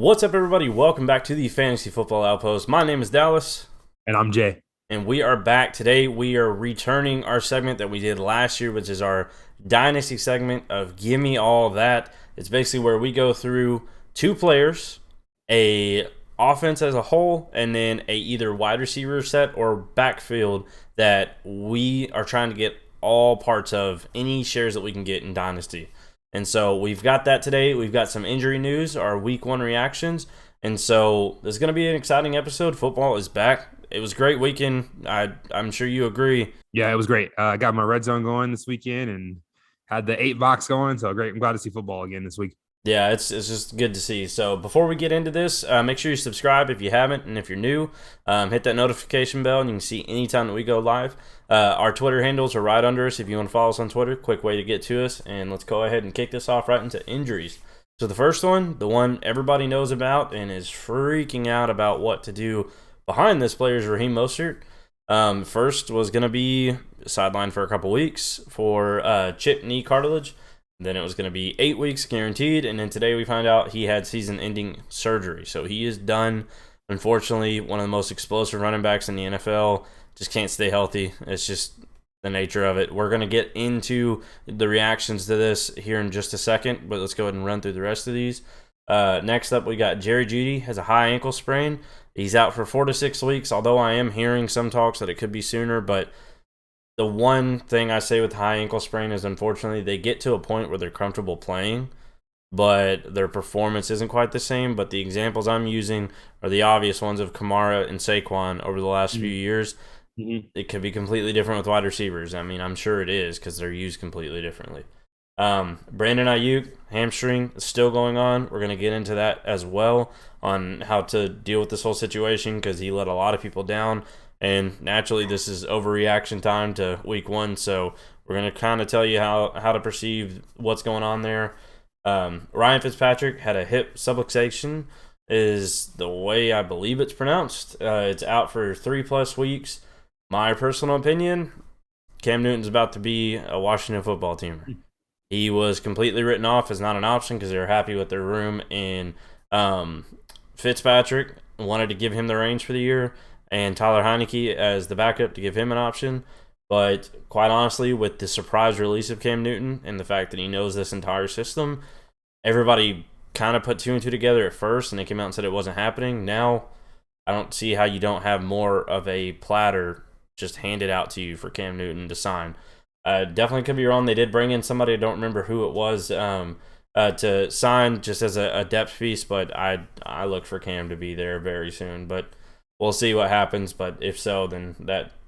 What's up, everybody? Welcome back to the Fantasy Football Outpost. My name is Dallas. And I'm Jay. And we are back today. We are returning our segment that we did last year, which is our Dynasty segment of Gimme All That. It's basically where we go through two players, a offense as a whole, and then a either wide receiver set or backfield that we are trying to get all parts of, any shares that we can get in Dynasty. And so we've got that today. We've got some injury news, our week one reactions. And so this is going to be an exciting episode. Football is back. It was a great weekend. I'm sure you agree. Yeah, it was great. I got my red zone going this weekend and had the 8 box going. So great. I'm glad to see football again this week. Yeah, it's just good to see. So before we get into this, make sure you subscribe if you haven't. And if you're new, hit that notification bell and you can see anytime that we go live. Our Twitter handles are right under us if you want to follow us on Twitter. Quick way to get to us. And let's go ahead and kick this off right into injuries. So the first one, the one everybody knows about and is freaking out about what to do behind this player is Raheem Mostert. First was going to be sidelined for a couple weeks for chipped knee cartilage. Then it was going to be 8 weeks guaranteed. And then today we find out he had season-ending surgery. So he is done. Unfortunately, one of the most explosive running backs in the NFL just can't stay healthy. It's just the nature of it. We're going to get into the reactions to this here in just a second, but let's go ahead and run through the rest of these. Next up, we got Jerry Jeudy has a high ankle sprain. He's out for 4 to 6 weeks, although I am hearing some talks that it could be sooner. But the one thing I say with high ankle sprain is, unfortunately, they get to a point where they're comfortable playing, but their performance isn't quite the same. But the examples I'm using are the obvious ones of Kamara and Saquon over the last few years. It could be completely different with wide receivers. I mean, I'm sure it is because they're used completely differently. Brandon Ayuk, hamstring, is still going on. We're going to get into that as well on how to deal with this whole situation because he let a lot of people down. And naturally, this is overreaction time to week one, so we're going to kind of tell you how to perceive what's going on there. Ryan Fitzpatrick had a hip subluxation, is the way I believe it's pronounced. It's out for 3+ weeks. My personal opinion, Cam Newton's about to be a Washington football teamer. He was completely written off as not an option because they were happy with their room, and Fitzpatrick wanted to give him the reins for the year, and Tyler Heineke as the backup to give him an option. But quite honestly, with the surprise release of Cam Newton and the fact that he knows this entire system, everybody kind of put 2 and 2 together at first, and they came out and said it wasn't happening. Now, I don't see how you don't have more of a platter just handed out to you for Cam Newton to sign. Definitely could be wrong. They did bring in somebody, I don't remember who it was, to sign just as a depth piece, but I look for Cam to be there very soon. But we'll see what happens, but if so, then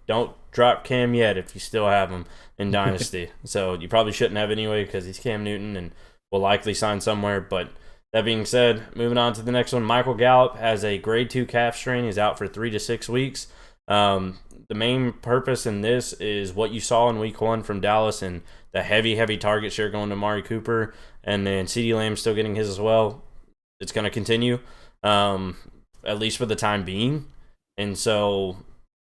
don't drop Cam yet if you still have him in Dynasty. So you probably shouldn't have anyway because he's Cam Newton and will likely sign somewhere. But that being said, moving on to the next one, Michael Gallup has a grade 2 calf strain. He's out for 3 to 6 weeks. The main purpose in this is what you saw in week one from Dallas and the heavy target share going to Amari Cooper, and then CeeDee Lamb still getting his as well. It's going to continue, at least for the time being. And so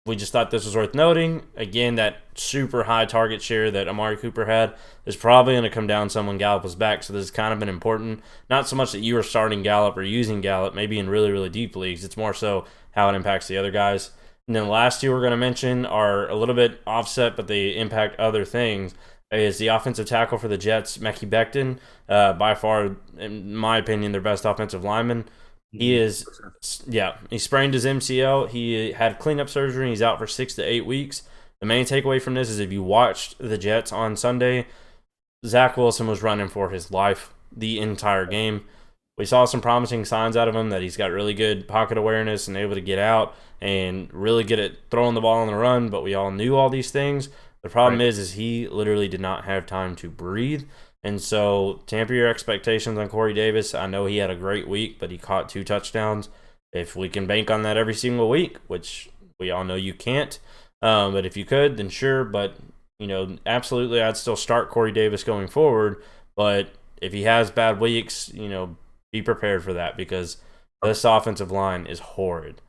we just thought this was worth noting. Again, that super high target share that Amari Cooper had is probably going to come down some when Gallup is back. So this has kind of been important. Not so much that you are starting Gallup or using Gallup, maybe in really, really deep leagues. It's more so how it impacts the other guys. And then the last two we're going to mention are a little bit offset, but they impact other things. Is the offensive tackle for the Jets, Mekhi Becton, by far, in my opinion, their best offensive lineman. He sprained his MCL. He had cleanup surgery. He's out for 6 to 8 weeks. The main takeaway from this is if you watched the Jets on Sunday, Zach Wilson was running for his life the entire game. We saw some promising signs out of him that he's got really good pocket awareness and able to get out and really good at throwing the ball on the run, but we all knew all these things. The problem is he literally did not have time to breathe. And so temper your expectations on Corey Davis. I know he had a great week, but he caught 2 touchdowns. If we can bank on that every single week, which we all know you can't, but if you could, then sure. But, absolutely, I'd still start Corey Davis going forward. But if he has bad weeks, be prepared for that because this offensive line is horrid.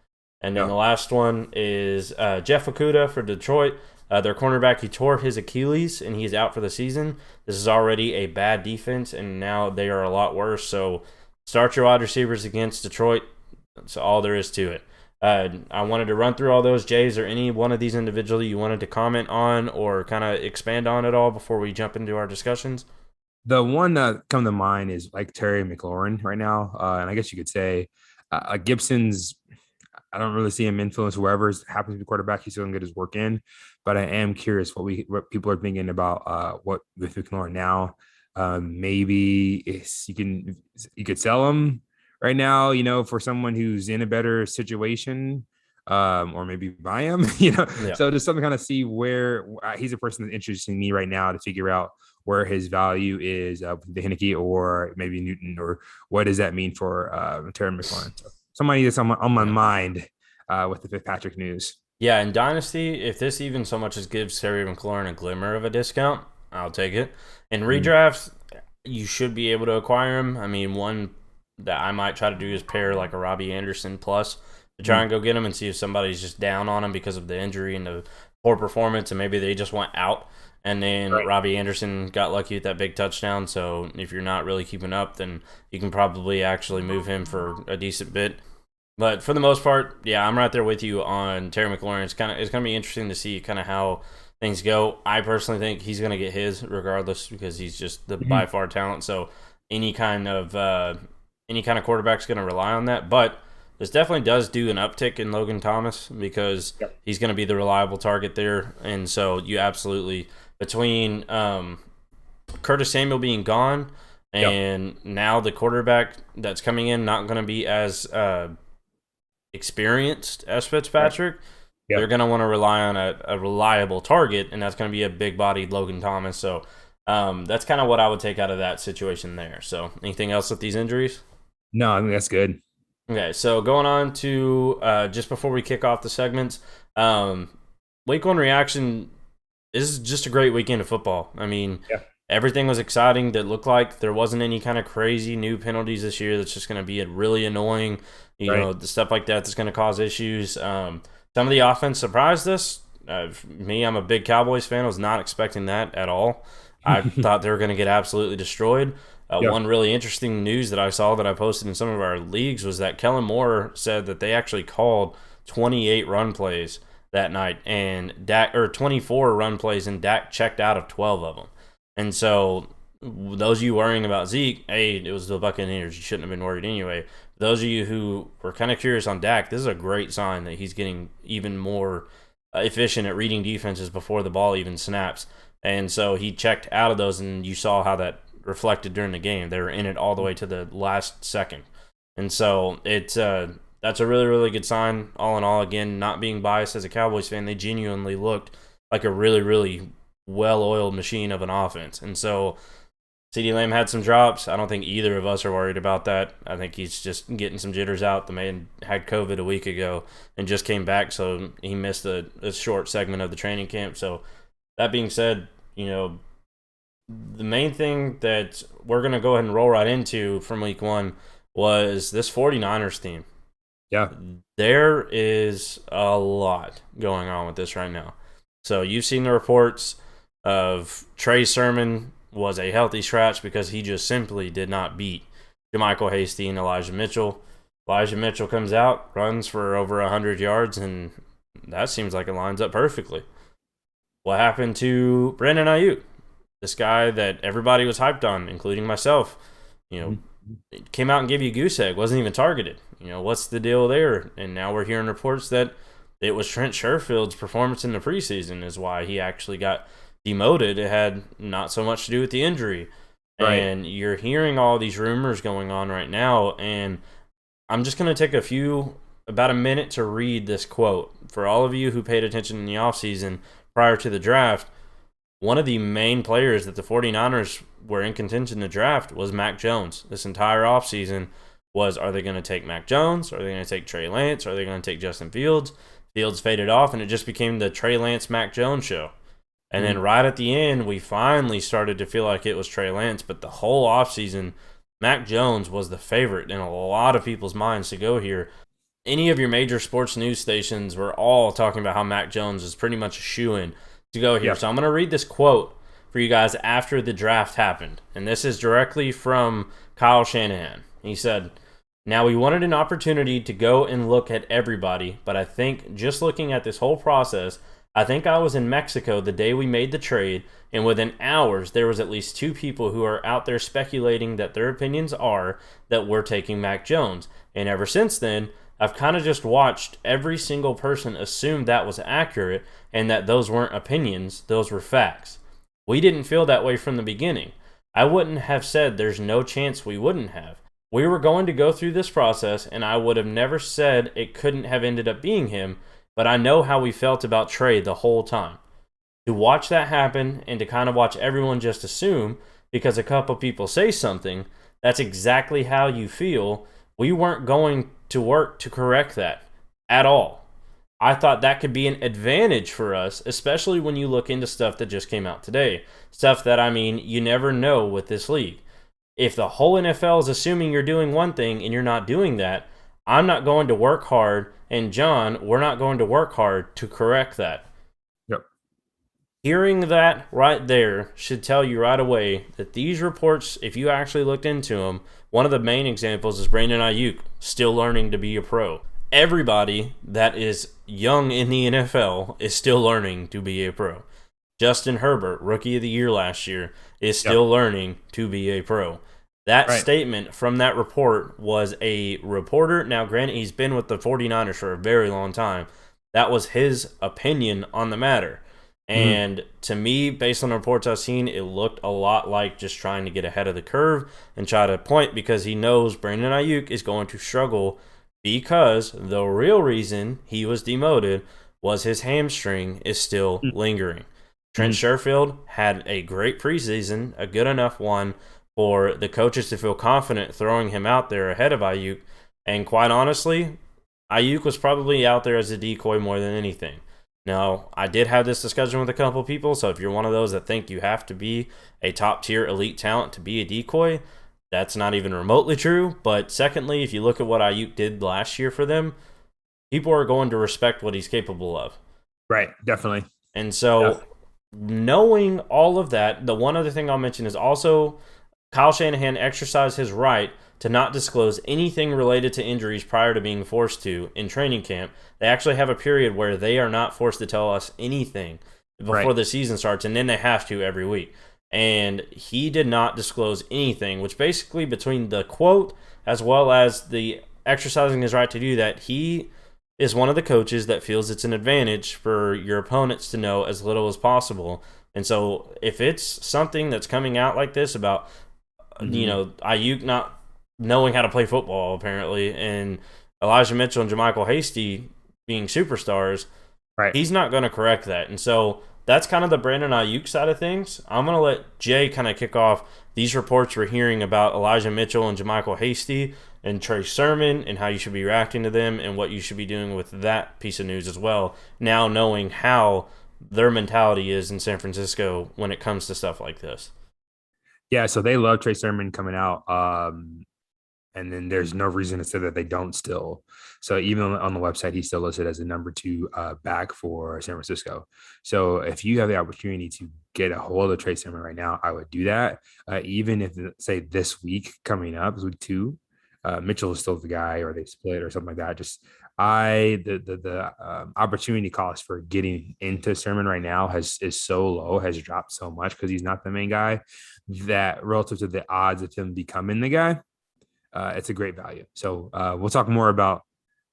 And then the last one is Jeff Okudah for Detroit. Their cornerback, he tore his Achilles, and he's out for the season. This is already a bad defense, and now they are a lot worse. So Start your wide receivers against Detroit. That's all there is to it. I wanted to run through all those. Jay, is there any one of these individually you wanted to comment on or kind of expand on at all before we jump into our discussions? The one that come to mind is like Terry McLaurin right now, and I guess you could say Gibson's. I don't really see him influence whoever happens to be quarterback. He's still gonna get his work in, but I am curious what people are thinking about what with McLaurin now. Maybe you could sell him right now, for someone who's in a better situation, or maybe buy him, Yeah. So just something kind of see where he's a person that's interesting me right now to figure out where his value is with the Heineke or maybe Newton, or what does that mean for Terry McLaurin? So somebody that's on my mind with the Fitzpatrick news. Yeah, in Dynasty, if this even so much as gives Terry McLaurin a glimmer of a discount, I'll take it. In redrafts, you should be able to acquire him. I mean, one that I might try to do is pair like a Robbie Anderson plus to try and go get him and see if somebody's just down on him because of the injury and the poor performance, and maybe they just went out. And then Robbie Anderson got lucky with that big touchdown. So if you're not really keeping up, then you can probably actually move him for a decent bit. But for the most part, yeah, I'm right there with you on Terry McLaurin. It's going to be interesting to see kind of how things go. I personally think he's going to get his regardless because he's just the by far talent. So any kind of quarterback's going to rely on that. But this definitely does do an uptick in Logan Thomas because he's going to be the reliable target there. And so you absolutely, between Curtis Samuel being gone and now the quarterback that's coming in not going to be as experienced as Fitzpatrick, they're going to want to rely on a reliable target, and that's going to be a big-bodied Logan Thomas. So that's kind of what I would take out of that situation there. So anything else with these injuries? No, I think that's good. Okay, so going on to just before we kick off the segments, week one reaction. This is just a great weekend of football. I mean, everything was exciting that looked like there wasn't any kind of crazy new penalties this year that's just going to be really annoying. You know, the stuff like that that's going to cause issues. Some of the offense surprised us. Me, I'm a big Cowboys fan. I was not expecting that at all. I thought they were going to get absolutely destroyed. One really interesting news that I saw that I posted in some of our leagues was that Kellen Moore said that they actually called 28 run plays that night, and 24 run plays, and Dak checked out of 12 of them. And so those of you worrying about Zeke, it was the Buccaneers. You shouldn't have been worried anyway. Those of you who were kind of curious on Dak, this is a great sign that he's getting even more efficient at reading defenses before the ball even snaps. And so he checked out of those, and you saw how that reflected during the game. They were in it all the way to the last second. And so that's a really, really good sign. All in all, again, not being biased as a Cowboys fan, they genuinely looked like a really, really well-oiled machine of an offense. And so CeeDee Lamb had some drops. I don't think either of us are worried about that. I think he's just getting some jitters out. The man had COVID a week ago and just came back, so he missed a short segment of the training camp. So that being said, the main thing that we're going to go ahead and roll right into from week one was this 49ers team. Yeah. There is a lot going on with this right now. So you've seen the reports of Trey Sermon was a healthy scratch because he just simply did not beat JaMychal Hasty and Elijah Mitchell. Elijah Mitchell comes out, runs for over 100 yards, and that seems like it lines up perfectly. What happened to Brandon Ayuk? This guy that everybody was hyped on, including myself, came out and gave you a goose egg, wasn't even targeted. What's the deal there? And now we're hearing reports that it was Trent Sherfield's performance in the preseason is why he actually got demoted. It had not so much to do with the injury. Right. And you're hearing all these rumors going on right now, and I'm just going to take about a minute to read this quote. For all of you who paid attention in the offseason prior to the draft, one of the main players that the 49ers were in contention to draft was Mac Jones. This entire offseason was, are they going to take Mac Jones? Are they going to take Trey Lance? Are they going to take Justin Fields? Fields faded off, and it just became the Trey Lance, Mac Jones show. And then right at the end, we finally started to feel like it was Trey Lance, but the whole offseason, Mac Jones was the favorite in a lot of people's minds to go here. Any of your major sports news stations were all talking about how Mac Jones is pretty much a shoo-in to go here. So I'm going to read this quote for you guys after the draft happened. And this is directly from Kyle Shanahan. He said, "Now, we wanted an opportunity to go and look at everybody, but I think just looking at this whole process, I think I was in Mexico the day we made the trade, and within hours there was at least 2 people who are out there speculating that their opinions are that we're taking Mac Jones. And ever since then, I've kind of just watched every single person assume that was accurate and that those weren't opinions, those were facts. We didn't feel that way from the beginning. I wouldn't have said there's no chance we wouldn't have. We were going to go through this process, and I would have never said it couldn't have ended up being him, but I know how we felt about Trey the whole time. To watch that happen and to kind of watch everyone just assume because a couple people say something, that's exactly how you feel. We weren't going to work to correct that at all. I thought that could be an advantage for us, especially when you look into stuff that just came out today. Stuff that, I mean, you never know with this league. If the whole NFL is assuming you're doing one thing and you're not doing that, I'm not going to work hard, and John, we're not going to work hard to correct that." Yep. Hearing that right there should tell you right away that these reports, if you actually looked into them, one of the main examples is Brandon Ayuk still learning to be a pro. Everybody that is young in the NFL is still learning to be a pro. Justin Herbert, Rookie of the Year last year, is still learning to be a pro. That statement from that report was a reporter. Now, granted, he's been with the 49ers for a very long time. That was his opinion on the matter. And to me, based on the reports I've seen, it looked a lot like just trying to get ahead of the curve and try to point because he knows Brandon Ayuk is going to struggle because the real reason he was demoted was his hamstring is still lingering. Trent Sherfield had a great preseason, a good enough one for the coaches to feel confident throwing him out there ahead of Ayuk. And quite honestly, Ayuk was probably out there as a decoy more than anything. Now, I did have this discussion with a couple of people, so if you're one of those that think you have to be a top-tier elite talent to be a decoy, that's not even remotely true. But secondly, if you look at what Ayuk did last year for them, people are going to respect what he's capable of. Right, definitely. And so, knowing all of that, the one other thing I'll mention is also Kyle Shanahan exercised his right to not disclose anything related to injuries prior to being forced to in training camp. They actually have a period where they are not forced to tell us anything before the season starts, and then they have to every week. And he did not disclose anything, which basically between the quote as well as the exercising his right to do that, he is one of the coaches that feels it's an advantage for your opponents to know as little as possible. And so if it's something that's coming out like this about, Ayuk not knowing how to play football, apparently, and Elijah Mitchell and Jermichael Hasty being superstars, he's not going to correct that. And so that's kind of the Brandon Ayuk side of things. I'm going to let Jay kind of kick off these reports we're hearing about Elijah Mitchell and Jermichael Hasty and Trey Sermon and how you should be reacting to them and what you should be doing with that piece of news as well, now knowing how their mentality is in San Francisco when it comes to stuff like this. Yeah, so they love Trey Sermon coming out. And then there's no reason to say that they don't still. So even on the website, he's still listed as a number 2 back for San Francisco. So if you have the opportunity to get a hold of Trey Sermon right now, I would do that. Even if, say, this week coming up is week 2, Mitchell is still the guy, or they split or something like that. Just the opportunity cost for getting into Sermon right now is so low, has dropped so much because he's not the main guy, that relative to the odds of him becoming the guy, it's a great value. So we'll talk more about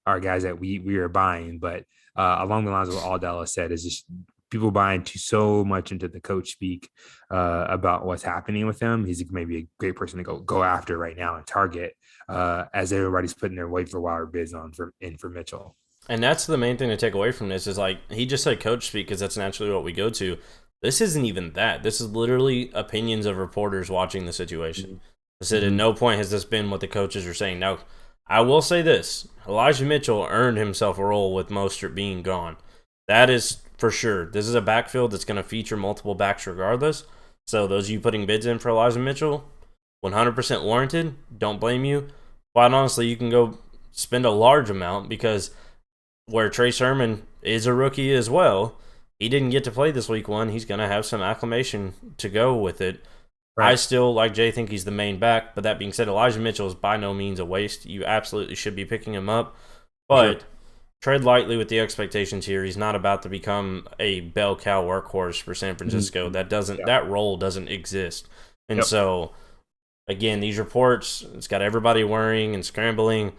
our guys that we are buying, but along the lines of what all Dallas said is just people buying so much into the coach speak about what's happening with him. He's maybe a great person to go after right now and target as everybody's putting their waiver wire bids on for Mitchell. And that's the main thing to take away from this is, like, he just said coach speak because that's naturally what we go to. This isn't even that. This is literally opinions of reporters watching the situation. I said at no point has this been what the coaches are saying. Now, I will say this. Elijah Mitchell earned himself a role with Mostert being gone. That is for sure. This is a backfield that's going to feature multiple backs regardless. So those of you putting bids in for Elijah Mitchell, 100% warranted. Don't blame you. Quite honestly, you can go spend a large amount because where Trey Sermon is a rookie as well, he didn't get to play this week 1. He's going to have some acclimation to go with it. I Right. still, like Jay, think he's the main back. But that being said, Elijah Mitchell is by no means a waste. You absolutely should be picking him up. For sure. But tread lightly with the expectations here. He's not about to become a bell cow workhorse for San Francisco. Mhm. That Yeah. that role doesn't exist. And Yep. so again, these reports, it's got everybody worrying and scrambling.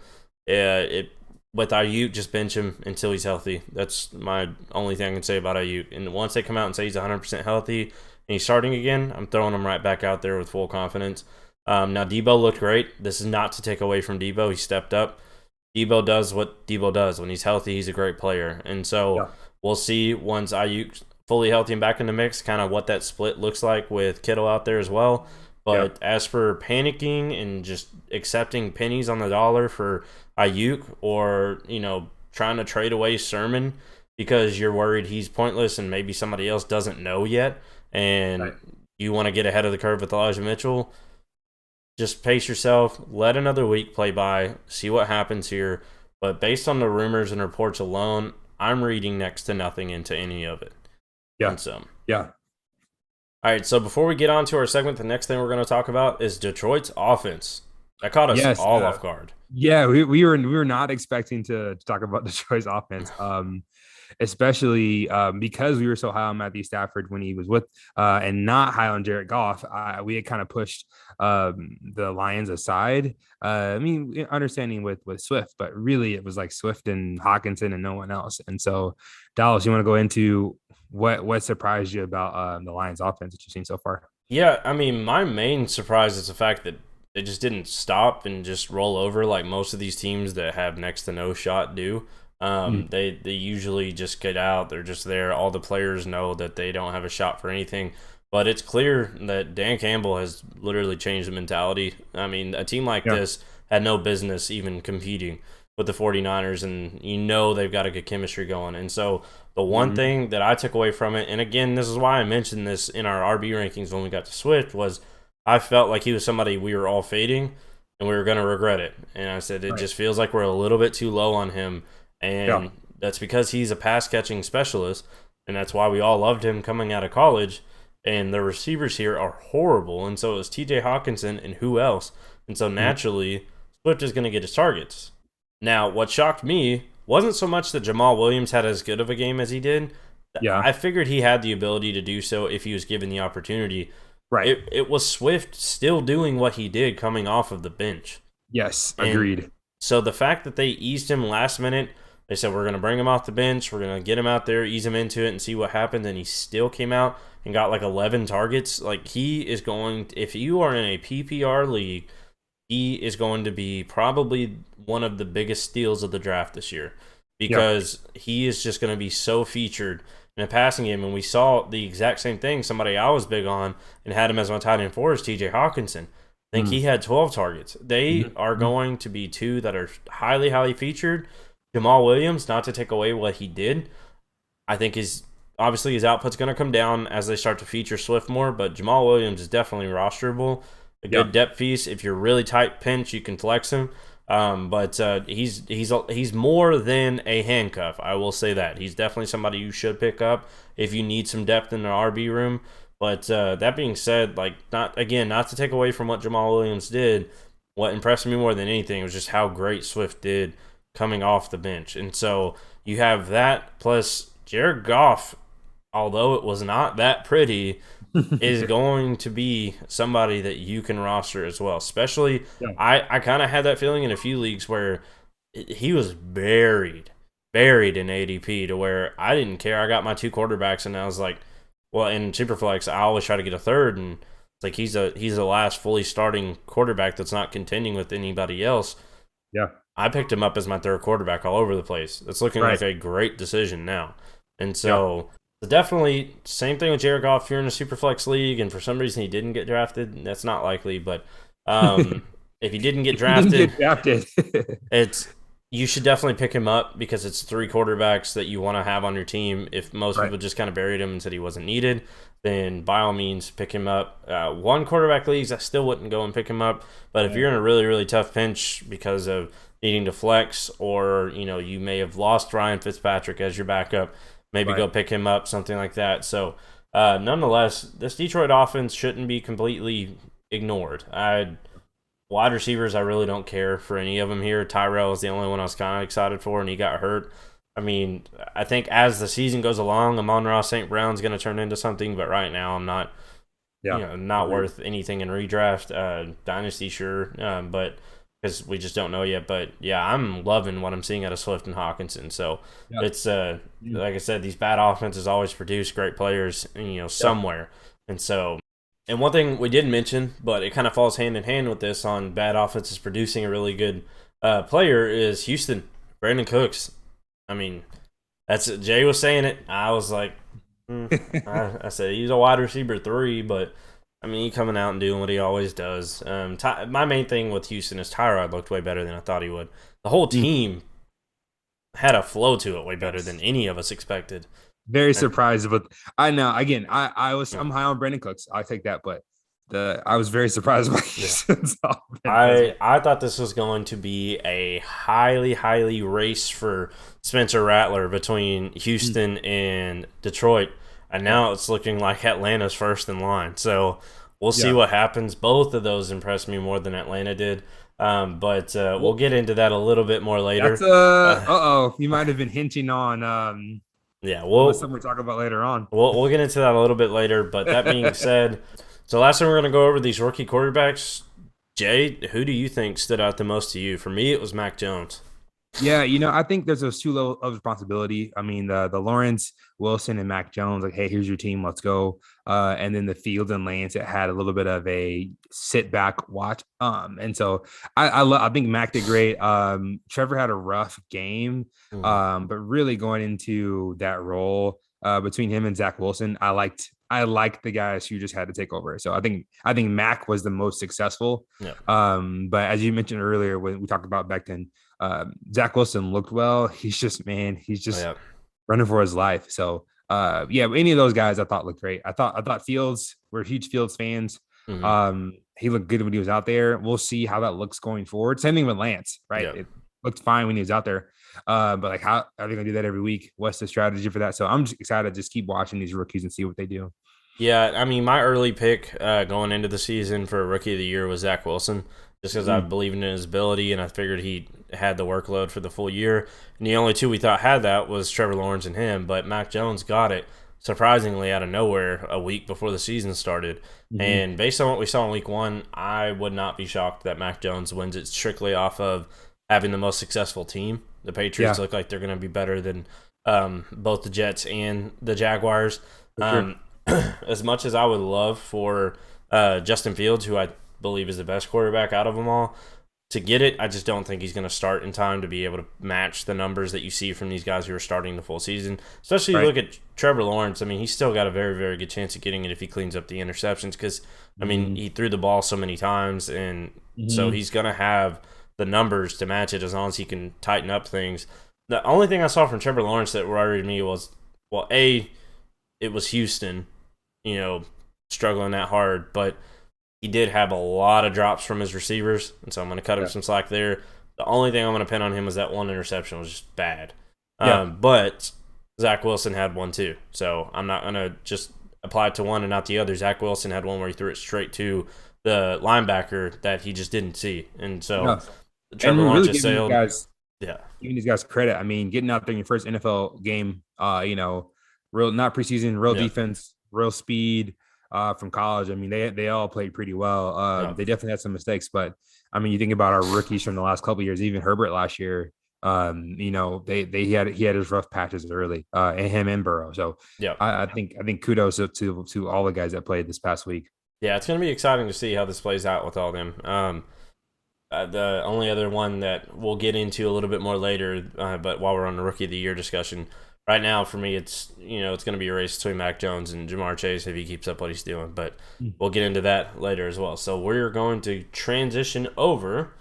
With Ayuk, just bench him until he's healthy. That's my only thing I can say about Ayuk. And once they come out and say he's 100% healthy and he's starting again, I'm throwing him right back out there with full confidence. Now, Debo looked great. This is not to take away from Debo. He stepped up. Debo does what Debo does. When he's healthy, he's a great player. And so Yeah. we'll see once Ayuk's fully healthy and back in the mix, kind of what that split looks like with Kittle out there as well. But as for panicking and just accepting pennies on the dollar for Ayuk, or trying to trade away Sermon because you're worried he's pointless and maybe somebody else doesn't know yet, and Right. you want to get ahead of the curve with Elijah Mitchell, just pace yourself, let another week play by, see what happens here. But based on the rumors and reports alone, I'm reading next to nothing into any of it. Yeah. And so, Yeah. all right, so before we get on to our segment, the next thing we're going to talk about is Detroit's offense. That caught us Yes. all off guard. Yeah, we were not expecting to talk about Detroit's offense, especially because we were so high on Matthew Stafford when he was with, and not high on Jared Goff. We had kind of pushed the Lions aside. I mean, understanding with Swift, but really it was like Swift and Hawkinson and no one else. And so, Dallas, you want to go into what surprised you about the Lions offense that you've seen so far? Yeah, I mean, my main surprise is the fact that they just didn't stop and just roll over like most of these teams that have next to no shot do. They usually just get out. They're just there. All the players know that they don't have a shot for anything. But it's clear that Dan Campbell has literally changed the mentality. I mean, a team like this had no business even competing with the 49ers, and they've got a good chemistry going. And so the one thing that I took away from it, and again, this is why I mentioned this in our RB rankings when we got to Swift, was I felt like he was somebody we were all fading and we were going to regret it. And I said, it just feels like we're a little bit too low on him. And that's because he's a pass catching specialist. And that's why we all loved him coming out of college. And the receivers here are horrible. And so it was TJ Hawkinson and who else? And so naturally, Swift is going to get his targets. Now, what shocked me wasn't so much that Jamal Williams had as good of a game as he did. Yeah. I figured he had the ability to do so if he was given the opportunity. Right. It was Swift still doing what he did coming off of the bench. Yes, And agreed. so the fact that they eased him last minute, they said, we're going to bring him off the bench, we're going to get him out there, ease him into it, and see what happens, and he still came out and got like 11 targets. Like, he is going, if you are in a PPR league, he is going to be probably one of the biggest steals of the draft this year, because he is just going to be so featured in a passing game. And we saw the exact same thing. Somebody I was big on and had him as my tight end 4 is TJ Hawkinson. I think he had 12 targets. They are going to be two that are highly, highly featured. Jamal Williams, not to take away what he did, I think obviously his output's going to come down as they start to feature Swift more, but Jamal Williams is definitely rosterable. A good depth piece. If you're really tight pinch, you can flex him. But he's more than a handcuff. I will say that. He's definitely somebody you should pick up if you need some depth in the RB room. But that being said, like, not to take away from what Jamal Williams did, what impressed me more than anything was just how great Swift did coming off the bench. And so you have that plus Jared Goff, although it was not that pretty, is going to be somebody that you can roster as well. Especially, I kind of had that feeling in a few leagues where he was buried in ADP to where I didn't care. I got my 2 quarterbacks, and I was like, well, in Superflex, I always try to get a third, and it's like he's the last fully starting quarterback that's not contending with anybody else. Yeah. I picked him up as my 3rd quarterback all over the place. It's looking like a great decision now. And so definitely same thing with Jared Goff. If you're in a Superflex league and for some reason he didn't get drafted, that's not likely, but if he didn't get drafted, you should definitely pick him up because it's 3 quarterbacks that you want to have on your team. If most people just kind of buried him and said he wasn't needed, then by all means pick him up. 1 quarterback leagues, I still wouldn't go and pick him up. But if you're in a really, really tough pinch because of needing to flex, or you may have lost Ryan Fitzpatrick as your backup, maybe Right. go pick him up, something like that. So, nonetheless, this Detroit offense shouldn't be completely ignored. Wide receivers, I really don't care for any of them here. Tyrell is the only one I was kind of excited for, and he got hurt. I mean, I think as the season goes along, Amon-Ra St. Brown's going to turn into something, but right now I'm not, Yeah. not Agreed. worth anything in redraft. Dynasty, sure, but because we just don't know yet. But yeah, I'm loving what I'm seeing out of Swift and Hawkinson. So Yeah. it's Mm. like I said, these bad offenses always produce great players, Yeah. somewhere. And so, and one thing we didn't mention, but it kind of falls hand in hand with this on bad offenses producing a really good player is Houston, Brandon Cooks. I mean, that's Jay was saying it. I was like, I said he's a wide receiver 3, but I mean, he coming out and doing what he always does. My main thing with Houston is Tyrod looked way better than I thought he would. The whole Mm. team had a flow to it way better than Yes. any of us expected. Very And surprised, but I know again. yeah, I'm high on Brandon Cooks. I take that, but I was very surprised by yeah. Houston's offense as well. I thought this was going to be a highly race for Spencer Rattler between Mm. Houston and Detroit, and Yeah, now it's looking like Atlanta's first in line. So we'll see yeah. what happens. Both of those impressed me more than Atlanta did, but we'll Well, get into that a little bit more that's later. oh. You might have been hinting on Yeah, something we're talking about later on. we'll get into that a little bit later. But that being said, so last time we're going to go over these rookie quarterbacks. Jay, who do you think stood out the most to you? For me, it was Mac Jones. Yeah, I think there's those two levels of responsibility. I mean, the Lawrence, Wilson, and Mac Jones, like, hey, here's your team, let's go. And then the Fields and Lance, it had a little bit of a sit back watch. And so I think Mac did great. Trevor had a rough game, Mhm. but really going into that role between him and Zach Wilson, I liked the guys who just had to take over. So I think Mac was the most successful. Yeah. But as you mentioned earlier when we talked about Becton. Zach Wilson looked well. He's Oh, just yeah. running for his life. So yeah, any of those guys I thought looked great. I thought Fields, we're huge Fields fans. Hmm. He looked good when he was out there. We'll see how that looks going forward. Same thing with Lance, right? Yeah. It looked fine when he was out there. But like, how are they gonna do that every week? What's the strategy for that? So I'm just excited to just keep watching these rookies and see what they do. Yeah, I mean, my early pick going into the season for Rookie of the Year was Zach Wilson, just because I Mm, believed in his ability and I figured he had the workload for the full year. And the only two we thought had that was Trevor Lawrence and him, but Mac Jones got it surprisingly out of nowhere a week before the season started. mhm. And based on what we saw in week 1, I would not be shocked that Mac Jones wins it strictly off of having the most successful team. The Patriots Yeah, look like they're going to be better than both the Jets and the Jaguars. for sure. Um, as much as I would love for Justin Fields, who I believe is the best quarterback out of them all, to get it, I just don't think he's going to start in time to be able to match the numbers that you see from these guys who are starting the full season. Especially you Right. look at Trevor Lawrence. I mean, he's still got a very good chance of getting it if he cleans up the interceptions because, I mean, Mhm, he threw the ball so many times, and so mhm. he's going to have the numbers to match it as long as he can tighten up things. The only thing I saw from Trevor Lawrence that worried me was, well, it was Houston, you know, struggling that hard, but he did have a lot of drops from his receivers, and so I'm going to cut him Yeah, some slack there. The only thing I'm going to pin on him was that one interception was just bad. yeah, But Zach Wilson had one too, so I'm not going to just apply it to one and not the other. Zach Wilson had one where he threw it straight to the linebacker that he just didn't see, and so yeah. And Trevor we're Lawrence really just giving these sailed. guys Yeah, giving these guys credit. I mean, getting out there in your first NFL game, real not preseason, real yeah, defense, real speed from college. I mean, they all played pretty well. yeah. They definitely had some mistakes, but I mean, you think about our rookies from the last couple of years, even Herbert last year. He had his rough patches early, and him and Burrow. So Yeah. I think kudos to all the guys that played this past week. Yeah, it's going to be exciting to see how this plays out with all them. The only other one that we'll get into a little bit more later, but while we're on the Rookie of the Year discussion, right now for me, it's it's going to be a race between Mac Jones and Jamar Chase if he keeps up what he's doing. But we'll get into that later as well. So we're going to transition over